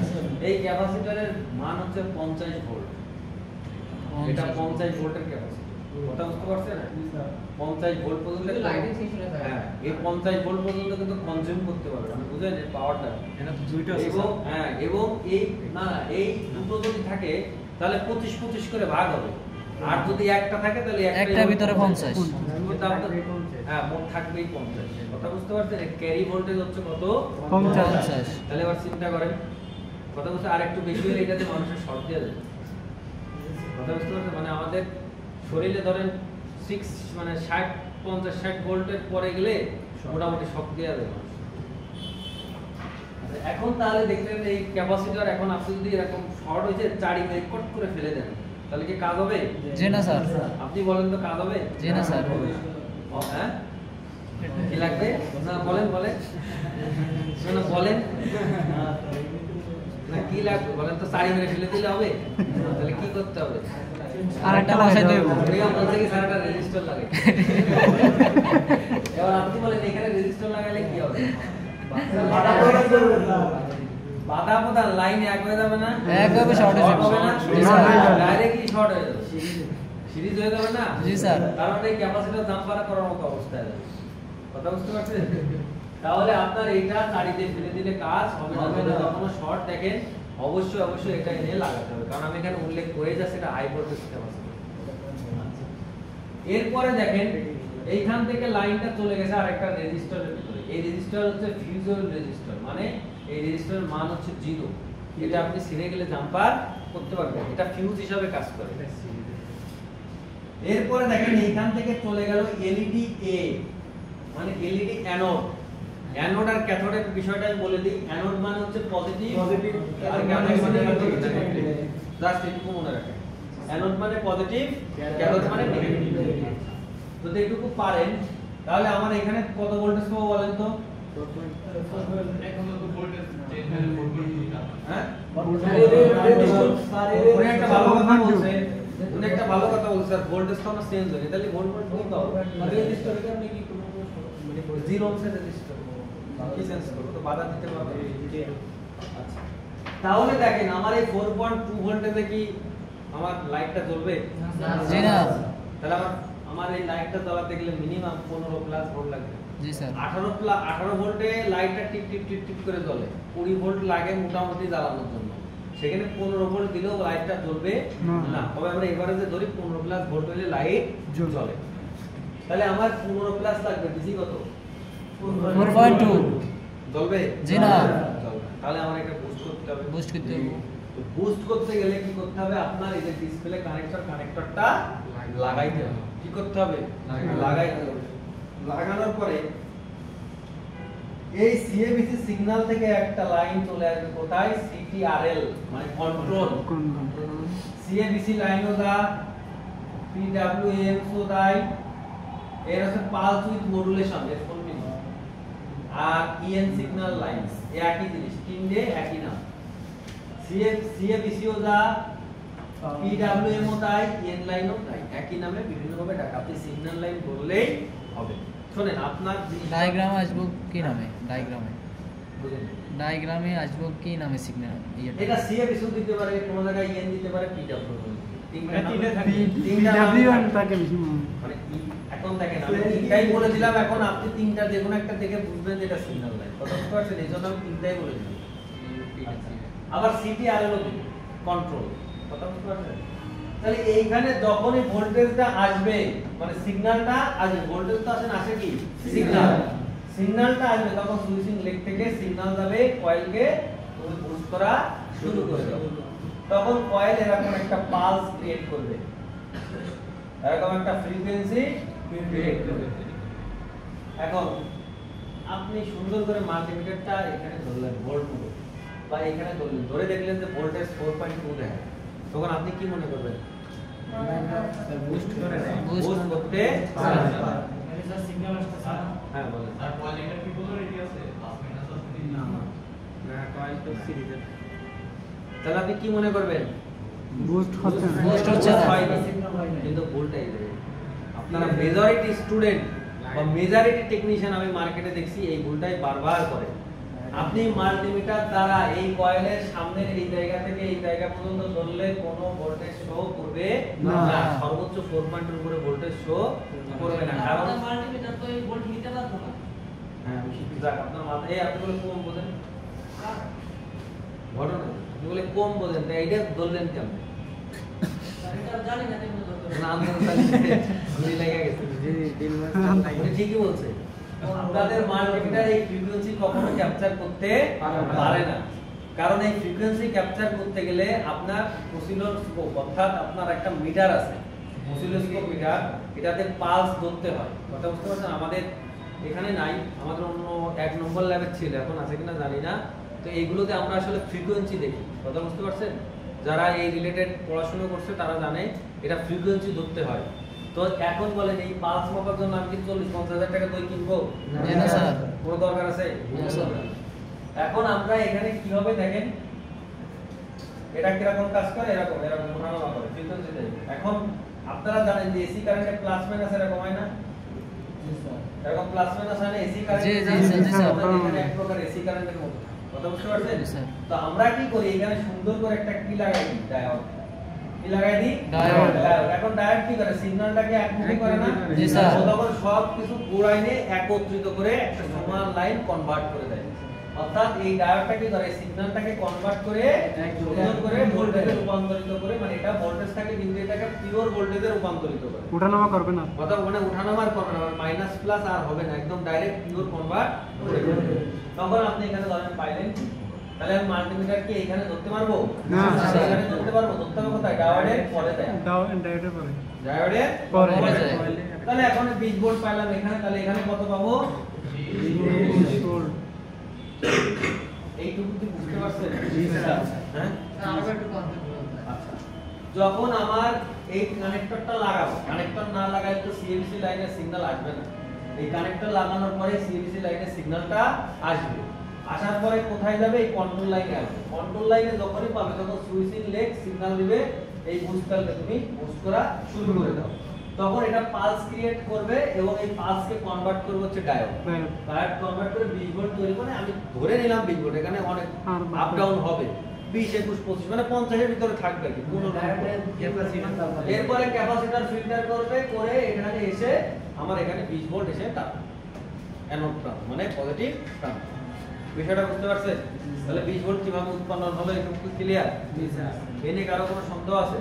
এই ক্যাপাসিটরের মান হচ্ছে 50 ভোল্ট। এটা 50 ভোল্টের ক্যাপাসিটর, কথা বুঝতে পারছেন? 50 ভোল্ট পর্যন্ত লাইটিং সেকশনে থাকে। হ্যাঁ, এই 50 ভোল্ট পর্যন্ত কিন্তু কনজিউম করতে পারবে, মানে বুঝেন এর পাওয়ারটা। এটা তো দুইটা আছে এবং হ্যাঁ, এবং এই না এই দুটো যদি থাকে তাহলে 25 25 করে ভাগ হবে। আর যদি একটা থাকে তাহলে একটার ভিতরে 50 কিন্তু আপনার হ্যাঁ মোট থাকবেই 50। কথা বুঝতে পারছেন? ক্যারি ভোল্টেজ হচ্ছে কত? 50 তাহলে এবার চিন্তা করেন, কথা বুঝতে আর একটু বেশি হলে এটাতে মানুষের শর্ট দেওয়া যায়। কথা বুঝতে পারছেন? মানে আমাদের শরীরে ধরেন 6 মানে 50-60 ভোল্টের পরে গেলে মোটামুটি শক দেওয়া যায় মানুষ। এখন তাহলে দেখলেন এই ক্যাপাসিটর এখন আপনি যদি এরকম শর্ট হয়েছে চারিদিকে কট করে ফেলে দেন তাহলে কি কাজ হবে? জি না স্যার। আপনি বলেন তো কাজ হবে? জি না স্যার। হ্যাঁ কি লাগবে? না বলেন বলেন না বলেন না কি লাগবে বলেন তো, চারি মেরে ফেলে দিলে হবে? তাহলে কি করতে হবে? আরেকটা বসাইতে হবে। এবার বলছে কি স্যার একটা রেজিস্টার লাগে। এবার আপনি বলেন এখানে রেজিস্টার লাগালে কি হবে? বাধা প্রদান লাইন এক হয়ে যাবে না? এক হবে, শর্ট হয়ে যাবে। জি স্যার। ডাইরেক্টলি শর্ট হয়ে যাবে, সিরিজ হয়ে যাবে না? জি স্যার। কারণ এই ক্যাপাসিটর জাম্পার করার মতো অবস্থায় যাবে। কথা বুঝতে পারছেন? তাহলে আপনার এইটা চারিতে ফেলে দিলে কাজ হবে না। যদি কখনো শর্ট দেখেন অবশ্যই এটা এনে লাগাতে হবে, কারণ আমি এখানে উল্লেখ করে যাচ্ছি এটা হাই ভোল্টেজ ক্যাপাসিটর। এরপরে দেখেন এইখান থেকে লাইনটা চলে গেছে আরেকটা রেজিস্টরের ভিতরে। এই রেজিস্টার হচ্ছে ফিউজুয়াল রেজিস্টার, মানে এই রেজিস্টারের মান হচ্ছে 0। এটা আপনি ছিঁড়ে গেলে জাম্পার করতে পারবেন, এটা ফিউজ হিসাবে কাজ করে। এরপরে দেখেন এইখান থেকে চলে গেল এলইডি এ, মানে এলইডি অ্যানোড। অ্যানোড আর ক্যাথোডের বিষয়টা আমি বলে দিই। অ্যানোড মানে হচ্ছে পজিটিভ আর ক্যাথোড মানে নেগেটিভ। জাস্ট এটুকু মনে রাখেন, অ্যানোড মানে পজিটিভ, ক্যাথোড মানে নেগেটিভ। যদি এটুকু পারেন তাহলে আমার এখানে কত ভোল্টেজ পাবো বলেন তো? এখন তো ভোল্টেজ 10 ভোল্ট হ্যাঁ স্যার উনি একটা ভালো কথা বলছে, উনি একটা ভালো কথা বলছে স্যার, ভোল্টেজ তো আমরা চেঞ্জ হয়ে তাহলে ভোল্টেজ কি পাবো? রেজিস্টারের কারণে কি কোনো মানে 0 ওহমের রেজিস্টার কি সেন্স করব তো বাধা দিতে পারবে? আচ্ছা তাহলে দেখেন আমার এই 4.2 ভোল্টেজে কি আমার লাইটটা জ্বলবে? জি না। তাহলে আমার এই লাইটটা জ্বালাতে গেলে মিনিমাম 15 প্লাস ভোল্ট লাগবে। জি স্যার। 18 ভোল্টে লাইটটা টিপ টিপ টিপ টিপ করে জ্বলে, 20 ভোল্ট লাগে মোটামুটি জ্বালানোর জন্য। সেখানে 15 ভোল্ট দিলেও লাইটটা জ্বলবে না। তবে আমরা এভারেজে ধরি 15 প্লাস ভোল্ট হলে লাইট জ্বলে। তাহলে আমার 15 প্লাস লাগবে, ডিসি কত? 4.2 জ্বলবে? জি না। জ্বলবে। তাহলে আমার এটা বুস্ট করতে হবে। বুস্ট করতে হবে। তো বুস্ট করতে গেলে কি করতে হবে? আপনার এই যে ডিসপ্লে কানেক্টরটা লাগাইতে হবে। কি করতে হবে? লাগাইতে হবে। লাগানোর পরে এই সিএবিসি সিগন্যাল থেকে একটা লাইন চলে আসবে কোথায়? সিটিআরএল মানে কন্ট্রোল। সিএবিসি লাইনও দা, পিডব্লিউএম সো দাই, এর আছে পালস উইথ মডুলেশন, এর ফুল মিনিং। আর ইএন সিগন্যাল লাইনস একই জিনিস, তিনটে একই নাম। সিএবিসিও দা, পিডব্লিউএম ও তাই, ইএন লাইনও তাই, একই নামে বিভিন্ন ভাবে ডাকা। আপনি সিগন্যাল লাইন বললেই হবে। শুনেন আপনার ডায়াগ্রামে আসবো কি নামে? ডায়াগ্রামে বুঝুন আসবো কি নামে সিগন্যাল? এটা সিএবিসিও দিতে পারে, কোন জায়গায় ইএন দিতে পারে, পিডব্লিউ পিডব্লিউ তাকে বেশি মানে এখন দেখেন আমি তিনটাই বলে দিলাম, এখন আপনি তিনটা যে কোনো একটা দেখে বুঝবেন যে এটা সিগন্যাল লাইন। কথা বুঝতে পারছেন? এই জন্য আমি তিনটাই বলে দিলাম। আবার সিটিআরএল ও দিই, কন্ট্রোল। কথা বুঝতে পারছেন? তাহলে এইখানে যখনই ভোল্টেজটা আসবে মানে সিগন্যালটা আসবে, ভোল্টেজ তো আসে না, আসে কি? সিগন্যালটা আসবে, তখন সুইচিং লেগ থেকে সিগন্যাল যাবে কয়েলকে বুস্ট করা শুরু করে দেবে। তখন কয়েল এরকম একটা পালস ক্রিয়েট করবে, এরকম একটা ফ্রিকোয়েন্সি ক্রিয়েট করবে। এখন আপনি সুন্দর করে মাল্টিমিটারটা এখানে ধরলেন ভোল্ট মতো, বা এখানে ধরলেন, ধরে দেখলেন যে ভোল্টেজ 4.2 দেখায়, তখন আপনি কি মনে করবেন? বুস্ট করে দেয়, বুস্ট করতে পারবে। স্যার সিগন্যাল আসছে স্যার। হ্যাঁ বলেন। আর কোয়ালিটির কি বলো রেডি আছে? 5 মিনিট আছে না? না কয়েল তো সিরিজে তাহলে আপনি কি মনে করবেন? বুস্ট হচ্ছে না। বুস্ট হচ্ছে না। কিন্তু ভুলটাই দেবে। আপনারা মেজরিটি স্টুডেন্ট বা মেজরিটি টেকনিশিয়ান আমি মার্কেটে দেখছি এই ভুলটাই বারবার করে। আপনি মাল্টিমিটার দ্বারা এই কয়েলের সামনের এই জায়গা থেকে এই জায়গা পর্যন্ত ধরলে কোনো ভোল্টেজ শো করবে না। না, সর্বোচ্চ 4.2 এর উপরে ভোল্টেজ শো করবে না। কারণ মাল্টিমিটার তো এই ভোল্ট নিতে পারতো না। হ্যাঁ যাক আপনার মাথায় আপনি বলে কম বোঝেন ঘটনা, আপনি বলে কম বোঝেন, তাই এইটা ধরলেন কেমন? স্যার এটা জানি না, দেখুন নাম তাহলে আমি লেগে গেছে উনি ঠিকই বলছে আপনাদের মাল্টিমিটার এই ফ্রিকোয়েন্সি কখনো ক্যাপচার করতে পারে না, কারণ এই ফ্রিকোয়েন্সি ক্যাপচার করতে গেলে আপনার অসিলোস্কোপ অর্থাৎ আপনার একটা মিটার আছে, অসিলোস্কোপ মিটার, এটাতে পালস ধরতে হয়। কথা বুঝতে পারছেন? আমাদের এখানে নাই, আমাদের অন্য 1 নম্বর ল্যাবে ছিল, এখন আছে কিনা জানি না। তো এইগুলোতে আমরা আসলে ফ্রিকোয়েন্সি দেখি। কথা বুঝতে পারছেন? যারা এই রিলেটেড পড়াশোনা করছে তারা জানে এটা ফ্রিকোয়েন্সি ধরতে হয়। তো এখন বলেন এই পালস মাপার জন্য আমি কি 40-50 হাজার টাকা দই কিনবো? না স্যার, কোনো দরকার আছে? না স্যার। এখন আমরা এখানে কি হবে দেখেন, এটা কিরকম কাজ করে, এরকম এরকম ওঠানামা করে ফ্রিকোয়েন্সি দেয়। এখন আপনারা জানেন যে এসি কারেন্টে প্লাস মাইনাস এরকম হয় না, এরকম প্লাস মাইনাস হয় না এসি কারেন্ট? জি, জি, জি, জি, স্যার। এখানে এক প্রকার এসি কারেন্টের মতো। কথা বুঝতে পারছেন? জি, স্যার। তো আমরা কি করি, এখানে সুন্দর করে একটা কি লাগাই দিই, ডায়োড। কি লাগাই দিই? ডায়োড। এখন ডায়োড কি করে, সিগন্যালটাকে একমুখী করে না? জি, স্যার। ও তখন সব কিছু গোড়াইনে একত্রিত করে একটা সমান লাইন কনভার্ট করে দেয়। অর্থাৎ এই ডায়োডটা কি করে, সিগন্যালটাকে কনভার্ট করে সুন্দর করে ভোল্টেজে রূপান্তরিত করে, মানে এটা ভোল্টেজ থাকে কিন্তু এটাকে পিওর ভোল্টেজে রূপান্তরিত করে। ওঠানামা করবে না, কথা মানে উঠানামার করবে না, মাইনাস প্লাস আর হবে না, একদম ডাইরেক্ট পিওর কনভার্ট করে দেবে। তখন আপনি এখানে ধরেন পাইলেন, তাহলে আমি মাল্টিমিটার কি এখানে ধরতে পারবো? না, স্যার। এখানে ধরতে পারবো? ধরতে হবে কোথায়? ডায়োডের পরে দেয়। ডায়োডের পরে ডায়োডের পরে যায়। তাহলে এখন 20 ভোল্ট পাইলাম এখানে, তাহলে এখানে কত পাবো? 20 ভোল্ট। এইটুকু কি বুঝতে পারছেন? হ্যাঁ, আরো একটু কনসেপ্ট বলুন। আচ্ছা। যখন আমার এই কানেক্টরটা লাগাবো, কানেক্টর না লাগালে তো সিএবিসি লাইনের সিগন্যাল আসবে না। এই কানেক্টর লাগানোর পরে সিএবিসি লাইনের সিগন্যালটা আসবে, আসার পরে কোথায় যাবে? এই কন্ট্রোল লাইনে আসবে। কন্ট্রোল লাইনে যখনই পাবে তখন সুইচিং লেগ সিগন্যাল দিবে, এই বুস্টারকে তুমি বুস্ট করা শুরু করে দাও। তখন এটা পালস ক্রিয়েট করবে এবং এই পালসকে কনভার্ট করবে হচ্ছে ডায়োড। ডায়োড কনভার্ট করে 20 ভোল্ট তৈরি করে, আমি ধরে নিলাম 20 ভোল্ট, এখানে অনেক আর আপ ডাউন হবে, 20, 21, 25 মানে 50 এর ভিতরে থাকবে কি কোনো এরপরে ক্যাপাসিটর ফিল্টার করবে, করে এখানে এসে আমার এখানে 20 ভোল্ট এসে টানবে, অ্যানোড প্রান্ত মানে পজিটিভ প্রান্ত। বিষয়টা বুঝতে পারছেন? তাহলে 20 ভোল্ট কিভাবে উৎপন্ন হলো একটু ক্লিয়ার? এনে কারো কোনো সন্দেহ আছে?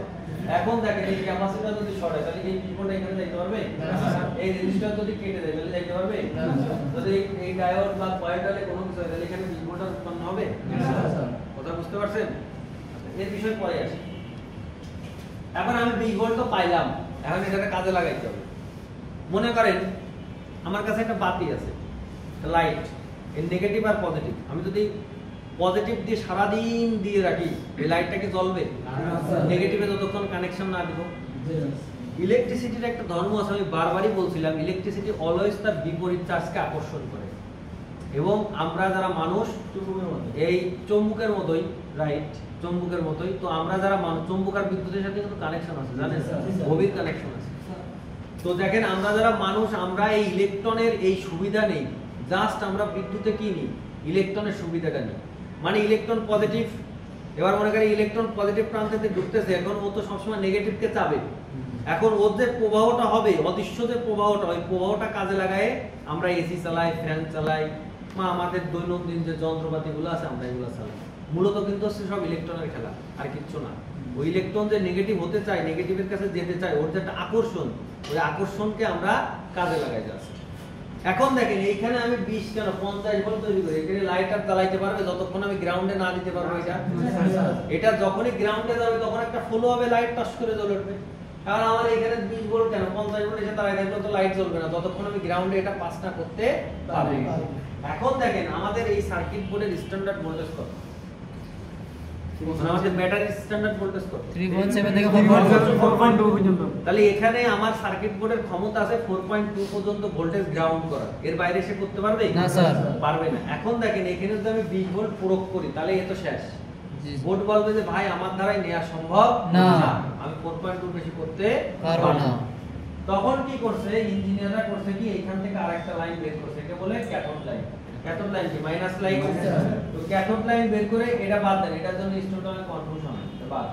এখন দেখেন এই ক্যাপাসিটর যদি শর্ট হয় তাহলে এই 20 ভোল্ট এখানে যাইতে পারবে? এই রেজিস্টর যদি কেটে দেয় তাহলে যাইতে পারবে? যদি এই ডায়োড বা কয়েলে কোনো কিছু হয় তাহলে এখানে 20 ভোল্ট উৎপন্ন হবে? কথা বুঝতে পারছেন? এর বিষয় পরে আসি। এখন আমি 20 ভোল্ট তো পাইলাম, এখন এটাকে কাজে লাগাইতে হবে। মনে করেন আমার কাছে একটা বাতি আছে, লাইট, এর নেগেটিভ আর পজিটিভ। আমি যদি পজিটিভ দিয়ে সারাদিন দিয়ে রাখি এই লাইটটা কি জ্বলবে? নেগেটিভে যতক্ষণ কানেকশন না দিব। ইলেকট্রিসিটির একটা ধর্ম আছে, আমি বারবারই বলছিলাম, ইলেকট্রিসিটি অলওয়েজ তার বিপরীত চার্জকে আকর্ষণ করে। এবং আমরা যারা মানুষ এই চৌম্বকের মতোই, রাইট, চৌম্বকের মতোই। তো আমরা যারা মানুষ, চৌম্বক আর বিদ্যুতের সাথে কিন্তু কানেকশন আছে, জানেন? গভীর কানেকশন আছে। তো দেখেন আমরা যারা মানুষ, আমরা এই ইলেকট্রনের এই সুবিধা নেই, জাস্ট আমরা বিদ্যুতে কি নিই? ইলেকট্রনের সুবিধাটা নিই। মানে ইলেকট্রন পজিটিভ, এবার মনে করি ইলেকট্রন পজিটিভ প্রান্তে ঢুকতেছে, এখন ও তো সবসময় নেগেটিভকে চাবে। এখন ওর যে প্রবাহটা হবে, অদৃশ্য যে প্রবাহটা, ওই প্রবাহটা কাজে লাগায় আমরা এসি চালাই, ফ্যান চালাই, বা আমাদের দৈনন্দিন যে যন্ত্রপাতিগুলো আছে আমরা এগুলো চালাই। মূলত কিন্তু সব ইলেকট্রনের খেলা, আর কিচ্ছু না। ওই ইলেকট্রন যে নেগেটিভ হতে চায়, নেগেটিভের কাছে যেতে চায়, ওর যে একটা আকর্ষণ, ওই আকর্ষণকে আমরা কাজে লাগাই যাচ্ছি। এখন দেখেন এইখানে আমি 20 কেন 50 ভোল্ট তৈরি করি, এখানে লাইট আর জ্বালাইতে পারবে যতক্ষণ আমি গ্রাউন্ডে না দিতে পারবো। এটা যখনই গ্রাউন্ডে যাবে তখন একটা ফলো হবে, লাইট টাচ করে জ্বলে উঠবে। কারণ আমার এখানে 20 ভোল্ট কেন 50 ভোল্ট এসে দাঁড়ায় থাকলে তো লাইট জ্বলবে না যতক্ষণ আমি গ্রাউন্ডে এটা পাস না করতে পারবো। এখন দেখেন আমাদের এই সার্কিট বোর্ডের স্ট্যান্ডার্ড ভোল্টেজ কত? আমাদের ব্যাটারি স্ট্যান্ডার্ড ভোল্টেজ কত? 3.7 থেকে 4.2 পর্যন্ত। তাহলে এখানে আমার সার্কিট বোর্ডের ক্ষমতা আছে 4.2 পর্যন্ত ভোল্টেজ গ্রাউন্ড করা, এর বাইরে সে করতে পারবে না স্যার, পারবে না। এখন দেখেন এখানে যদি আমি 20 ভোল্ট প্রয়োগ করি তাহলে এ তো শেষ। বোর্ড বলবে যে ভাই আমার দ্বারাই নেওয়া সম্ভব না, আমি 4.2 বেশি করতে পারবো না। তখন কি করছে ইঞ্জিনিয়াররা, করছে কি এইখান থেকে আরেকটা লাইন বের করছে, এটা বলে ক্যাথোড লাইন। ক্যাথোড লাইন কি মাইনাস লাইন? তো ক্যাথোড লাইন বের করে এটা বাদ দেন, এটার জন্য স্টুডেন্টের কনফিউশন হয়, এটা বাদ।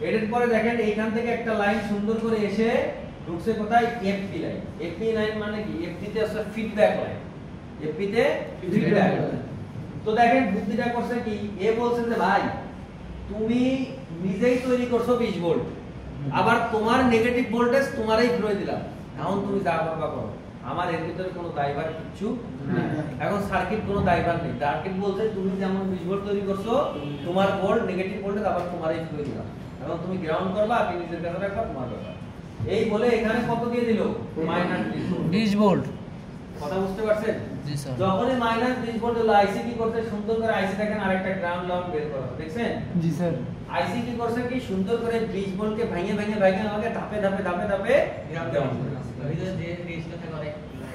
এর পরে দেখেন এইখান থেকে একটা লাইন সুন্দর করে এসে ঢুকছে কোথায়? FP line. এফপি লাইন মানে কি? এফপি তে আছে ফিডব্যাক লাইন, এফপি তে ফিডব্যাক। তো দেখেন বুদ্ধিটা করছে কি, এ বলছে যে ভাই তুমি নিজেই তৈরি করছো 20 ভোল্ট, আবার তোমার নেগেটিভ ভোল্টেজ তোমারই ফিরে দিলাম, এখন তুমি যা করবা করো, আমার এর ভিতরে কোনো দায়ভার কিছু নেই। এখন সার্কিট কোনো দায়ভার নেই, সার্কিট বলছে তুমি যেমন 20 ভোল্ট তৈরি করছো, তোমার ভোল্ট নেগেটিভ ভোল্টেজ আবার তোমারই ফিরে দিলাম, এখন তুমি গ্রাউন্ড করবা কি নিজের কাছে রাখবা তোমার ব্যাপার। এই বলে এখানে কত দিয়ে দিল? -20 ভোল্ট। কথা বুঝতে পারছেন? জি স্যার। যখনই -20 ভোল্ট হলো, আইসি কি করতে সুন্দর করে আইসি দেখেন আরেকটা গ্রাউন্ড লাইন বের করা, দেখছেন? জি স্যার। আইসি কি করছে কি সুন্দর করে 20 ভোল্টকে ভেঙে আমাকে ধাপে গ্রাউন্ড করে দিয়েছে।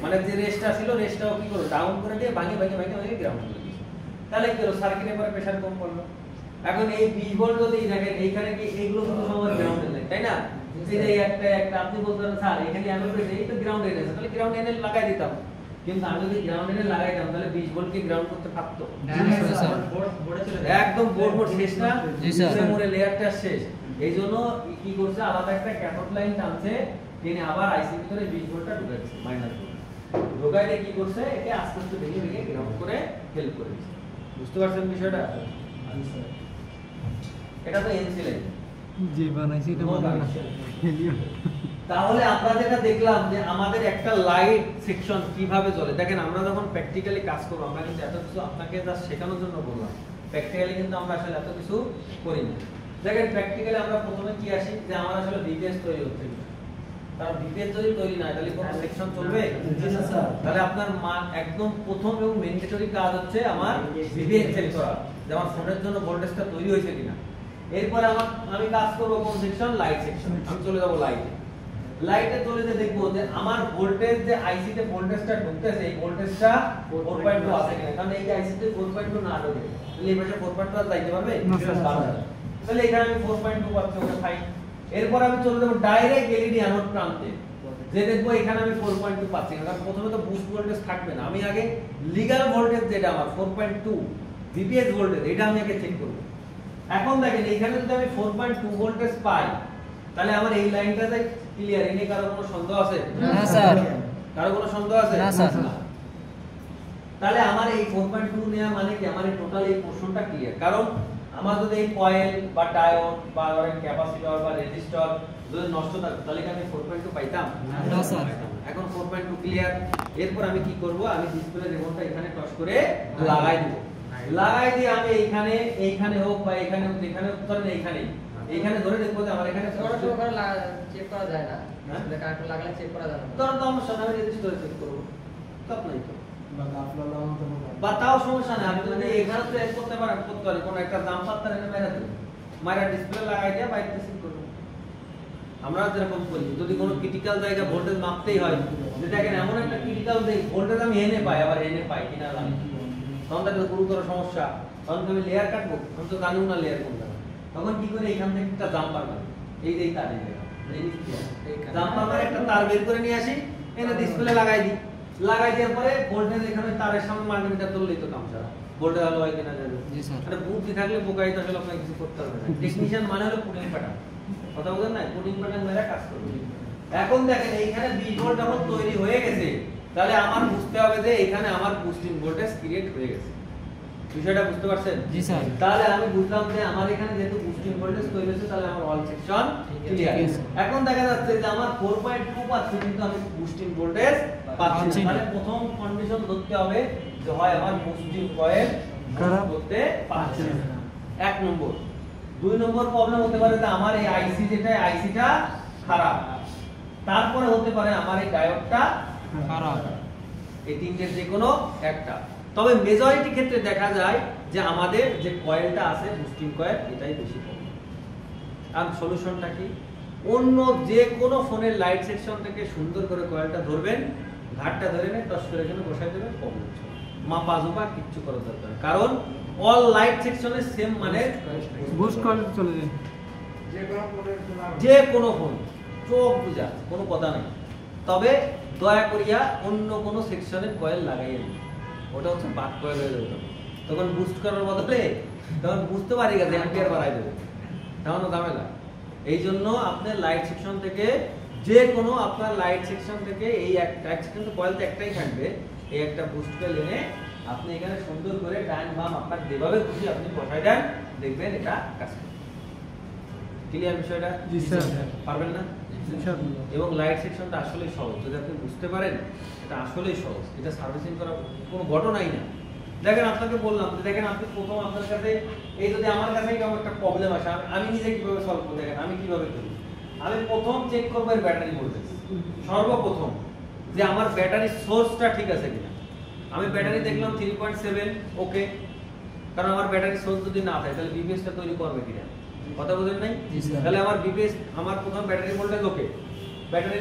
মানে যে রেস্টটা ছিল রেস্টটাও কি করলো ডাউন করে দিয়ে ভেঙে গ্রাউন্ড করে দিয়েছে। তাহলে কি হলো? সার্কিটের পরে প্রেসার কম পড়লো। এখন এই 20 ভোল্ট যদি দেখেন এইখানে কি এইগুলো কিন্তু সবার গ্রাউন্ডে নেই, তাই না? এই যে একটা আপনি বলতেন স্যার এখানে আমি বলেছি এই তো গ্রাউন্ডে এনেছে, তাহলে গ্রাউন্ড এনে লাগাই দিতাম। কিন্তু আমি যদি গ্রাউন্ড এনে লাগাই দিতাম তাহলে 20 ভোল্ট কি গ্রাউন্ড করতে পারতো? একদম বোর্ড শেষ না, মোড়ে লেয়ারটা শেষ। এইজন্য কি করছে আলাদা একটা ক্যাথোড লাইন টানছে, টেনে আবার আইসি ভিতরে 20 ভোল্টটা ঢুকাচ্ছে মাইনাস ভোল্ট। ঢোকাই দিয়ে কি করছে একে আস্তে আস্তে ভেঙে গ্রাউন্ড করে হেল্প করে দিচ্ছে। বুঝতে পারছেন বিষয়টা? এটা তো এনসি লাইন যে বানাইছে এটা বানানো হেলিয়াম। তাহলে আমরা যেটা দেখলাম যে আমাদের একটা লাইট সেকশন কিভাবে জ্বলে, দেখেন আমরা যখন প্র্যাকটিক্যালি কাজ করব আমরা কিন্তু এত কিছু আপনাকে জাস্ট শেখানোর জন্য বললাম, প্র্যাকটিক্যালি কিন্তু আমরা আসলে এত কিছু করি না। দেখেন প্র্যাকটিক্যালি আমরা প্রথমে কি আসি যে আমার আসলে ভিপিএস তৈরি হচ্ছে, কারণ ভিপিএস যদি তৈরি না তাহলে কোন সেকশন চলবে? তাহলে আপনার একদম প্রথম এবং ম্যান্ডেটরি কাজ হচ্ছে আমার ভিপিএস চেক করা, যে আমার ফোনের জন্য ভোল্টেজটা তৈরি হয়েছে কিনা। এরপর আমি কাজ করব কোন সেকশন? Light section. আমি চলে যাব লাইটে চলে যে দেখবো যে আমার ভোল্টেজ যে আইসি তে ভোল্টেজটা ঢুকতেছে এই ভোল্টেজটা 4.2 আছে কিনা, কারণ এই আইসি তে 4.2 না ঢোকে তাহলে এই পাশে 4.2 আর যাইতে পারবে না। তাহলে এখানে আমি 4.2 পাচ্ছি, ওটা ফাইন। এরপর আমি চলে যাব ডাইরেক্ট এলইডি অ্যানোড প্রান্তে, যে দেখবো এখানে আমি 4.2 পাচ্ছি না, কারণ প্রথমে তো বুস্ট ভোল্টেজ থাকবে না। আমি আগে লিগ্যাল ভোল্টেজ যেটা আমার 4.2 ভিপিএস ভোল্টেজ এটা আমি আগে চেক করব। এখন দেখেন এখানে যদি আমি 4.2 ভোল্টেজ পাই তাহলে আমার এই লাইনটাতে ক্লিয়ার। এনে কারো কোনো সন্দেহ আছে? না স্যার। কারো কোনো সন্দেহ আছে? না স্যার। তাহলে আমার এই 4.2 নেওয়া মানে কি আমার এই টোটাল এই পোরশনটা ক্লিয়ার। কারণ আমার যদি এই কয়েল বা ডায়োড বা ধরেন ক্যাপাসিটর বা রেজিস্টর যদি নষ্ট থাকতো তাহলে কি আমি 4.2 পাইতাম? না স্যার। এখন 4.2 ক্লিয়ার। এরপর আমি কি করব? আমি ডিসপ্লে রিমোটটা এখানে টচ করে লাগাই দেব। লাগাই দিয়ে আমি এইখানে হোক বা এখানে হোক, যেখানে হোক ধরেন এইখানে ধরে দেখবো যে আমার এখানে চেক করা যায় না, ডিসপ্লে কানেক্টর লাগালে চেক করা যায় না। ধরেন তো আমার সামনে আমি রেজিস্টারে চেক করব, তপ নাই তো বা তাও সমস্যা নেই। আমি যদি এখানে তো এক করতে পারেন করতে পারি, কোন একটা দাম পাত্তার এনে মেরা দেব, মাইরা ডিসপ্লে লাগাই দিয়ে বাইরে চেক করব। আমরা যেরকম করি যদি কোনো ক্রিটিক্যাল জায়গা ভোল্টেজ মাপতেই হয়, যে দেখেন এমন একটা ক্রিটিক্যাল ভোল্টেজ আমি এনে পাই আবার এনে পাই কিনা জানি, তখন তাহলে গুরুতর সমস্যা। তখন আমি লেয়ার কাটবো, আমি তো জানিও না লেয়ার কোনটা। তখন কি করে এখান থেকে একটা জাম্পার কাটবো, এই তার জাম্পার একটা তার বের করে নিয়ে আসি, এনে ডিসপ্লে লাগাই দিই। লাগাই দেওয়ার পরে ভোল্টেজ এখানে তারের সামনে মাল্টিমিটার তুললেই তো কাম সারা, ভোল্টেজ ভালো হয় কিনা যাবে। জি স্যার। আরে বুদ্ধি থাকলে বোকাই তো আসলে আপনাকে কিছু করতে হবে না। টেকনিশিয়ান মানে হলো পুডিং প্যাটার্ন, কথা বলেন না, পুডিং প্যাটার্ন মেরা কাজ করবে। এখন দেখেন এইখানে 20 ভোল্ট যখন তৈরি হয়ে গেছে তাহলে আমার বুঝতে হবে যে এখানে আমার বুস্টিং ভোল্টেজ ক্রিয়েট হয়ে গেছে। বিষয়টা বুঝতে পারছেন? জি স্যার। তাহলে আমি বুঝলাম যে আমার এখানে যেহেতু বুস্টিং ভোল্টেজ তৈরি হয়েছে তাহলে আমার অল সেকশন ক্লিয়ার। এখন দেখা যাচ্ছে যে আমার 4.2 পাচ্ছি কিন্তু আমি বুস্টিং ভোল্টেজ পাচ্ছি না। তাহলে প্রথম কন্ডিশন ধরতে হবে যে হয় আমার বুস্টিং কয়েল খারাপ করতে পারছে না, এক নম্বর। দুই নম্বর প্রবলেম হতে পারে যে আমার এই আইসি যেটা আইসিটা খারাপ, তারপরে হতে পারে আমার এই ডায়োডটা খারাপ। এই তিনটের যে কোনো একটা। তবে মেজরিটি ক্ষেত্রে দেখা যায় যে আমাদের যে কয়েলটা আছে বুস্টিং কয়েল এটাই বেশি প্রবলেম। আর সলিউশনটা কি? অন্য যে কোনো ফোনের লাইট সেকশন থেকে সুন্দর করে কয়েলটা ধরবেন, ঘাটটা ধরে নেন, টস করে এখানে বসাই দেবেন, প্রবলেম মাপা জোপা কিচ্ছু করার দরকার নেই। কারণ অল লাইট সেকশনে সেম মানে বুস্ট কল চলে যায় যে কোনো ফোন চোখ বুঝা কোনো কথা নেই। তবে দয়া করিয়া অন্য কোনো সেকশনের কয়েল লাগাইয়ে নিন, ওটা হচ্ছে বাক কয়েল হয়ে যাবে। তখন বুস্ট করার বদলে তখন বুঝতে পারি গেছে অ্যাম্পিয়ার বাড়াই দেবে, তেমন ঝামেলা। এই জন্য আপনার লাইট সেকশন থেকে যে কোনো আপনার লাইট সেকশন থেকে এই একটা সেকশন কয়েল তো একটাই থাকবে, এই একটা বুস্ট কয়েল এনে আপনি এখানে সুন্দর করে ডান বাম আপনার যেভাবে খুশি আপনি বসাই দেন, দেখবেন এটা কাজ করবে। ক্লিয়ার বিষয়টা? জি স্যার। পারবেন না? ইনশাআল্লাহ। এবং লাইট সেকশনটা আসলেই সহজ, যদি আপনি বুঝতে পারেন এটা আসলেই সহজ, এটা সার্ভিসিং করা কোনো ঘটনাই না। দেখেন আপনাকে বললাম যে দেখেন আপনি প্রথম আপনার কাছে এই যদি আমার কাছে কেমন একটা প্রবলেম আসে আমি নিজে কিভাবে সলভ করব, দেখেন আমি কিভাবে করি। আমি প্রথম চেক করবো এর ব্যাটারি ভোল্টেজ, সর্বপ্রথম যে আমার ব্যাটারি সোর্সটা ঠিক আছে কিনা। আমি ব্যাটারি দেখলাম 3.7 ওকে, কারণ আমার ব্যাটারি সোর্স যদি না থাকে তাহলে বিপিএসটা তৈরি করবে কিনা, কথা বুঝেন নাই? জি স্যার। তাহলে আমার বিপিএস আমার প্রথম ব্যাটারি ভোল্টেজ ওকে, ব্যাটারি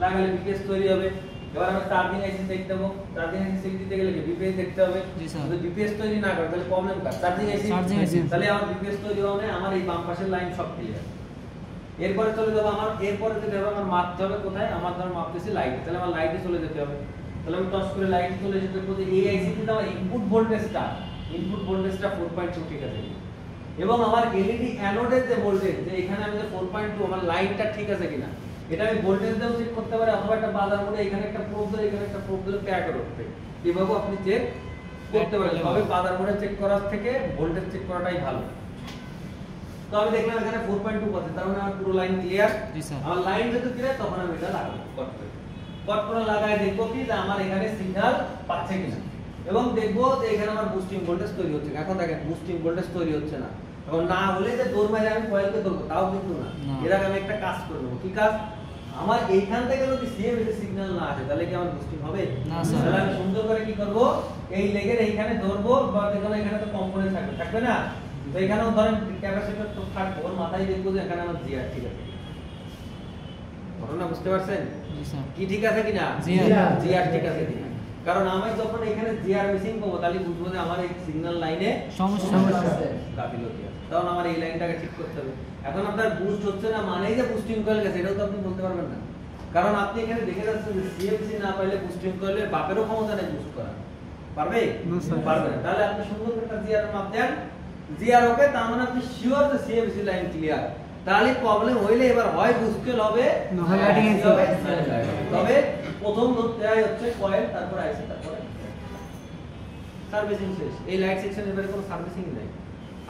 লাগালে বিপিএস তৈরি হবে। এবার আমি চার্জিং আইসি চেক দেবো, চার্জিং আইসি চেক দিতে গেলে বিপিএস দেখতে হবে। জি স্যার। যদি বিপিএস তৈরি না করে তাহলে প্রবলেম কার? Charging IC. Charging IC। তাহলে আমার বিপিএস তৈরি হবে, আমার এই বাম পাশের লাইন সব ক্লিয়ার। এরপরে চলে যাবো আমার, এরপরে যেতে হবে আমার মাপতে হবে কোথায়, আমার ধর মাপতেছি লাইট, তাহলে আমার লাইটে চলে যেতে হবে। তাহলে আমি টস করে লাইটে চলে যেতে হবে, এই আইসিতে আমার ইনপুট ভোল্টেজটা 4.2 ঠিক আছে। এবং আমার এলইডি অ্যানোডের যে ভোল্টেজ, যে এখানে আমি যে 4.2 আমার লাইনটা ঠিক আছে কিনা, এটা আমি ভোল্টেজ দিয়েও চেক করতে পারি, অথবা একটা বাজার মোড়ে এখানে একটা প্রোব ধরে এখানে একটা প্রোব ধরে প্যাক করতে, এভাবেও আপনি চেক করতে পারেন। তবে বাজার মোড়ে চেক করার থেকে ভোল্টেজ চেক করাটাই ভালো। তো আমি দেখলাম এখানে 4.2 পাচ্ছে, তার মানে আমার পুরো লাইন ক্লিয়ার। জি স্যার। আমার লাইন যদি ক্লিয়ার তখন আমি এটা লাগাবো কট করে লাগায় দেখবো কি যে আমার এখানে সিগন্যাল পাচ্ছে কিনা, এবং দেখবো যে এখানে আমার বুস্টিং ভোল্টেজ তৈরি হচ্ছে। এখন দেখেন বুস্টিং ভোল্টেজ তৈরি হচ্ছে না, এখন না হলে যে দৌড় মারে আমি কয়েলকে ধরবো তাও কিন্তু না। এর আগে আমি একটা কাজ করবো, কি কাজ? আমার এইখান থেকে যদি সিএমএস সিগন্যাল না আসে তাহলে কি আমার বুস্টিং হবে না স্যার। তাহলে আমি সুন্দর করে কি করব, এই লেগের এইখানে ধরবো, বা দেখুন এখানে তো কম্পোনেন্ট থাকবে না, তো এখানেও ধরেন ক্যাপাসিটর তো থাকবে, ওর মাথায় দেখবো যে এখানে আমার জিআর ঠিক আছে, ঘটনা বুঝতে পারছেন? জি স্যার। কি ঠিক আছে কিনা? জিআর ঠিক আছে কিনা। কারণ আমি যখন এখানে জিআর মিসিং পাবো তাহলে বুঝবো যে আমার এই সিগন্যাল লাইনে সমস্যা আছে, গাফিলতি আছে, তখন আমার এই লাইনটাকে ঠিক করতে হবে। এখন আপনার বুস্ট হচ্ছে না মানেই যে বুস্টিং কয়েল গেছে এটাও তো আপনি বলতে পারবেন না, কারণ আপনি এখানে দেখে যাচ্ছেন যে সিএমসি না পাইলে বুস্টিং কয়েলের বাপেরও ক্ষমতা নেই বুস্ট করা, পারবে? না স্যার। পারবে না। তাহলে আপনি সুন্দর একটা জিআর মাপ দেন, জিআর ওকে, তার মানে আপনি শিওর যে সিএমসি লাইন ক্লিয়ার। তাহলে প্রবলেম হইলে এবার হয় বুস্টেল হবে না হয় lighting IC হবে। তবে প্রথম ধরতে হয় হচ্ছে কয়েল, তারপর আইসি, তারপরে সার্ভিসিং শেষ। এই লাইট সেকশন এবারে কোনো সার্ভিসিং নাই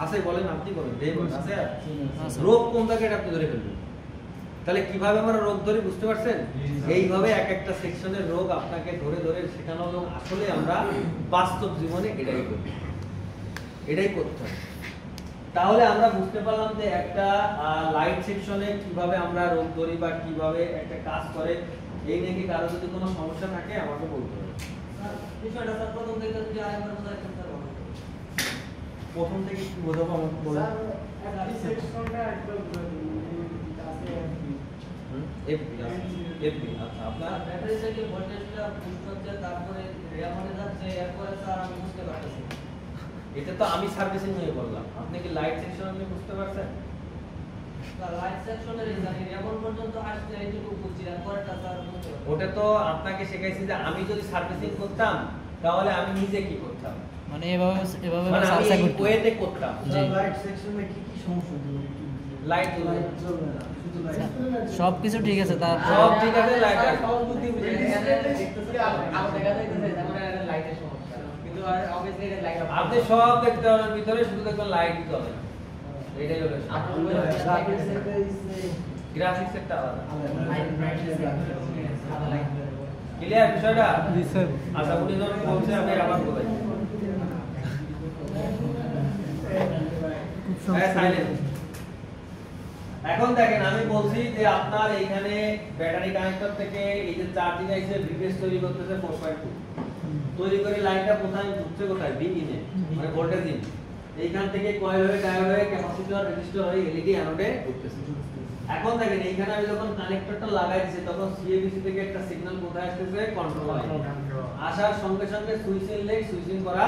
আছে, বলেন আপনি বলেন, দেই বলেন আছে আর না স্যার। রোগ কোন জায়গায় আপনি ধরে ফেলবেন। তাহলে কিভাবে আমরা রোগ ধরি বুঝতে পারছেন? এইভাবে এক একটা সেকশনের রোগ আপনাকে ধরে ধরে শেখানো এবং আসলে আমরা বাস্তব জীবনে এটাই করি, এটাই করতে হয়। তাহলে আমরা বুঝতে পারলাম যে একটা লাইট সেকশনে কিভাবে আমরা রোগ ধরি বা কিভাবে একটা কাজ করে। এই নিয়ে কি কারো যদি কোনো সমস্যা থাকে আমাকে বলতে হবে। বিষয়টা স্যার প্রথম থেকে যদি আরেকবার বোঝাই করতে পারবো। প্রথম থেকে কি বোঝাবো আমাকে বলুন। এফবি আচ্ছা আপনার ব্যাটারি থেকে ভোল্টেজটা বুস্ট হচ্ছে, তারপরে রেয়ামনে যাচ্ছে, এরপরে স্যার আমি বুঝতে পারতেছি। এটা তো আমি সার্ভিসিং নিয়ে বললাম, আপনি কি লাইট সেকশন নিয়ে বুঝতে পারছেন? লাইট সেকশনের জানি রেয়ামন পর্যন্ত আসছে এইটুকু বুঝছি, এরপরটা স্যার বুঝতে পারছি। ওটা তো আপনাকে শেখাইছি যে আমি যদি সার্ভিসিং করতাম তাহলে আমি নিজে কি করতাম, মানে এভাবে এভাবে মানে আমি সার্চা এই করতে ওয়েতে করতাম। জি। লাইট সেকশনে কি কি সমস্যা হবে? লাইট জ্বলবে না। জ্বলবে না, শুধু লাইট। সব কিছু ঠিক আছে তার সব ঠিক আছে, লাইট স্যার, আছে। সহজ বুদ্ধি বুঝে এখানে দেখতেছি আলো দেখা যাইতেছে, যেমন এটা লাইটের সমস্যা, কিন্তু আর অবভিয়াসলি এটা লাইট আপনি সব দেখতে পারেন ভিতরে, শুধু দেখবেন লাইট জ্বলে না। এটাই হলো লাইটের সাথে গ্রাফিক্স একটা আলাদা। লাইট ক্লিয়ার বিষয়টা? জি স্যার। আচ্ছা উনি যখন বলছে আমি আবার বলাই। খুব হ্যাঁ, সমস্যা। silent। এখন দেখেন আমি বলছি যে আপনার এইখানে ব্যাটারি কানেক্টর থেকে এই যে চার্জিং আইসে ভিপিএস তৈরি করতেছে 4.2 তৈরি করে লাইনটা কোথায় ঢুকছে, কোথায় বি ইনে, মানে ভোল্টেজ ইন। এইখান থেকে কয়েল হয়ে ডায়োড হয়ে ক্যাপাসিটর রেজিস্টার হয়ে এলইডি অ্যানোডে ঢুকতেছে। এখন দেখেন এইখানে আমি যখন কানেক্টরটা লাগাই দিয়েছি তখন সিএবিসি থেকে একটা সিগন্যাল কোথায় আসতেছে, কন্ট্রোল লাইন। আসার সঙ্গে সঙ্গে সুইচিং লেগ সুইচিং করা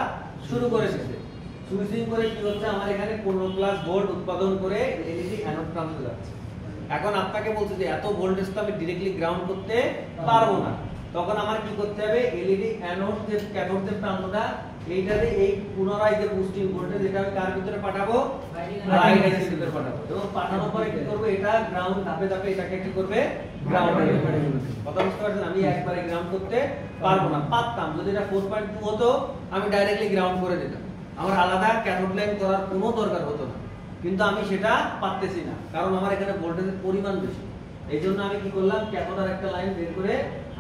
শুরু করে দিয়েছে। সুইচিং করে কি হচ্ছে, আমার এখানে 15+ ভোল্ট উৎপাদন করে এলইডি অ্যানোড প্রান্তে যাচ্ছে। এখন আপনাকে বলছে যে এত ভোল্টেজ তো আমি ডাইরেক্টলি গ্রাউন্ড করতে পারবো না, তখন আমার কি করতে হবে, এলইডি অ্যানোড যে ক্যাথোড যে প্রান্তটা এইটাতে এই পুনরায় যে বুস্টিং ভোল্টেজ এটা আমি কার ভিতরে পাঠাবো, লাইট আইসির ভিতরে পাঠাবো। এবং পাঠানোর পরে কি করব, এটা গ্রাউন্ড ধাপে ধাপে এটাকে কি করবে, গ্রাউন্ড করবে। কথা বুঝতে পারছেন? আমি একবারে গ্রাউন্ড করতে পারবো না, পারতাম যদি এটা 4.2 হতো আমি ডাইরেক্টলি গ্রাউন্ড করে দিতাম, আমার আলাদা ক্যাথোড লাইন করার কোনো দরকার হতো না। কিন্তু আমি সেটা পারতেছি না, কারণ আমার এখানে ভোল্টেজের পরিমাণ বেশি। এই জন্য আমি কি করলাম, ক্যাথোডার একটা লাইন বের করে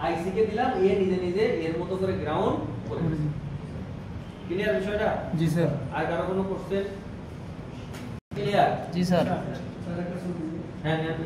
আইসি কে দিলাম, এ নিজে নিজে এর মতো করে গ্রাউন্ড করে দিয়েছে। ক্লিয়ার বিষয়টা? জি স্যার। আর কারো কোনো কোশ্চেন? ক্লিয়ার? জি স্যার। হ্যাঁ হ্যাঁ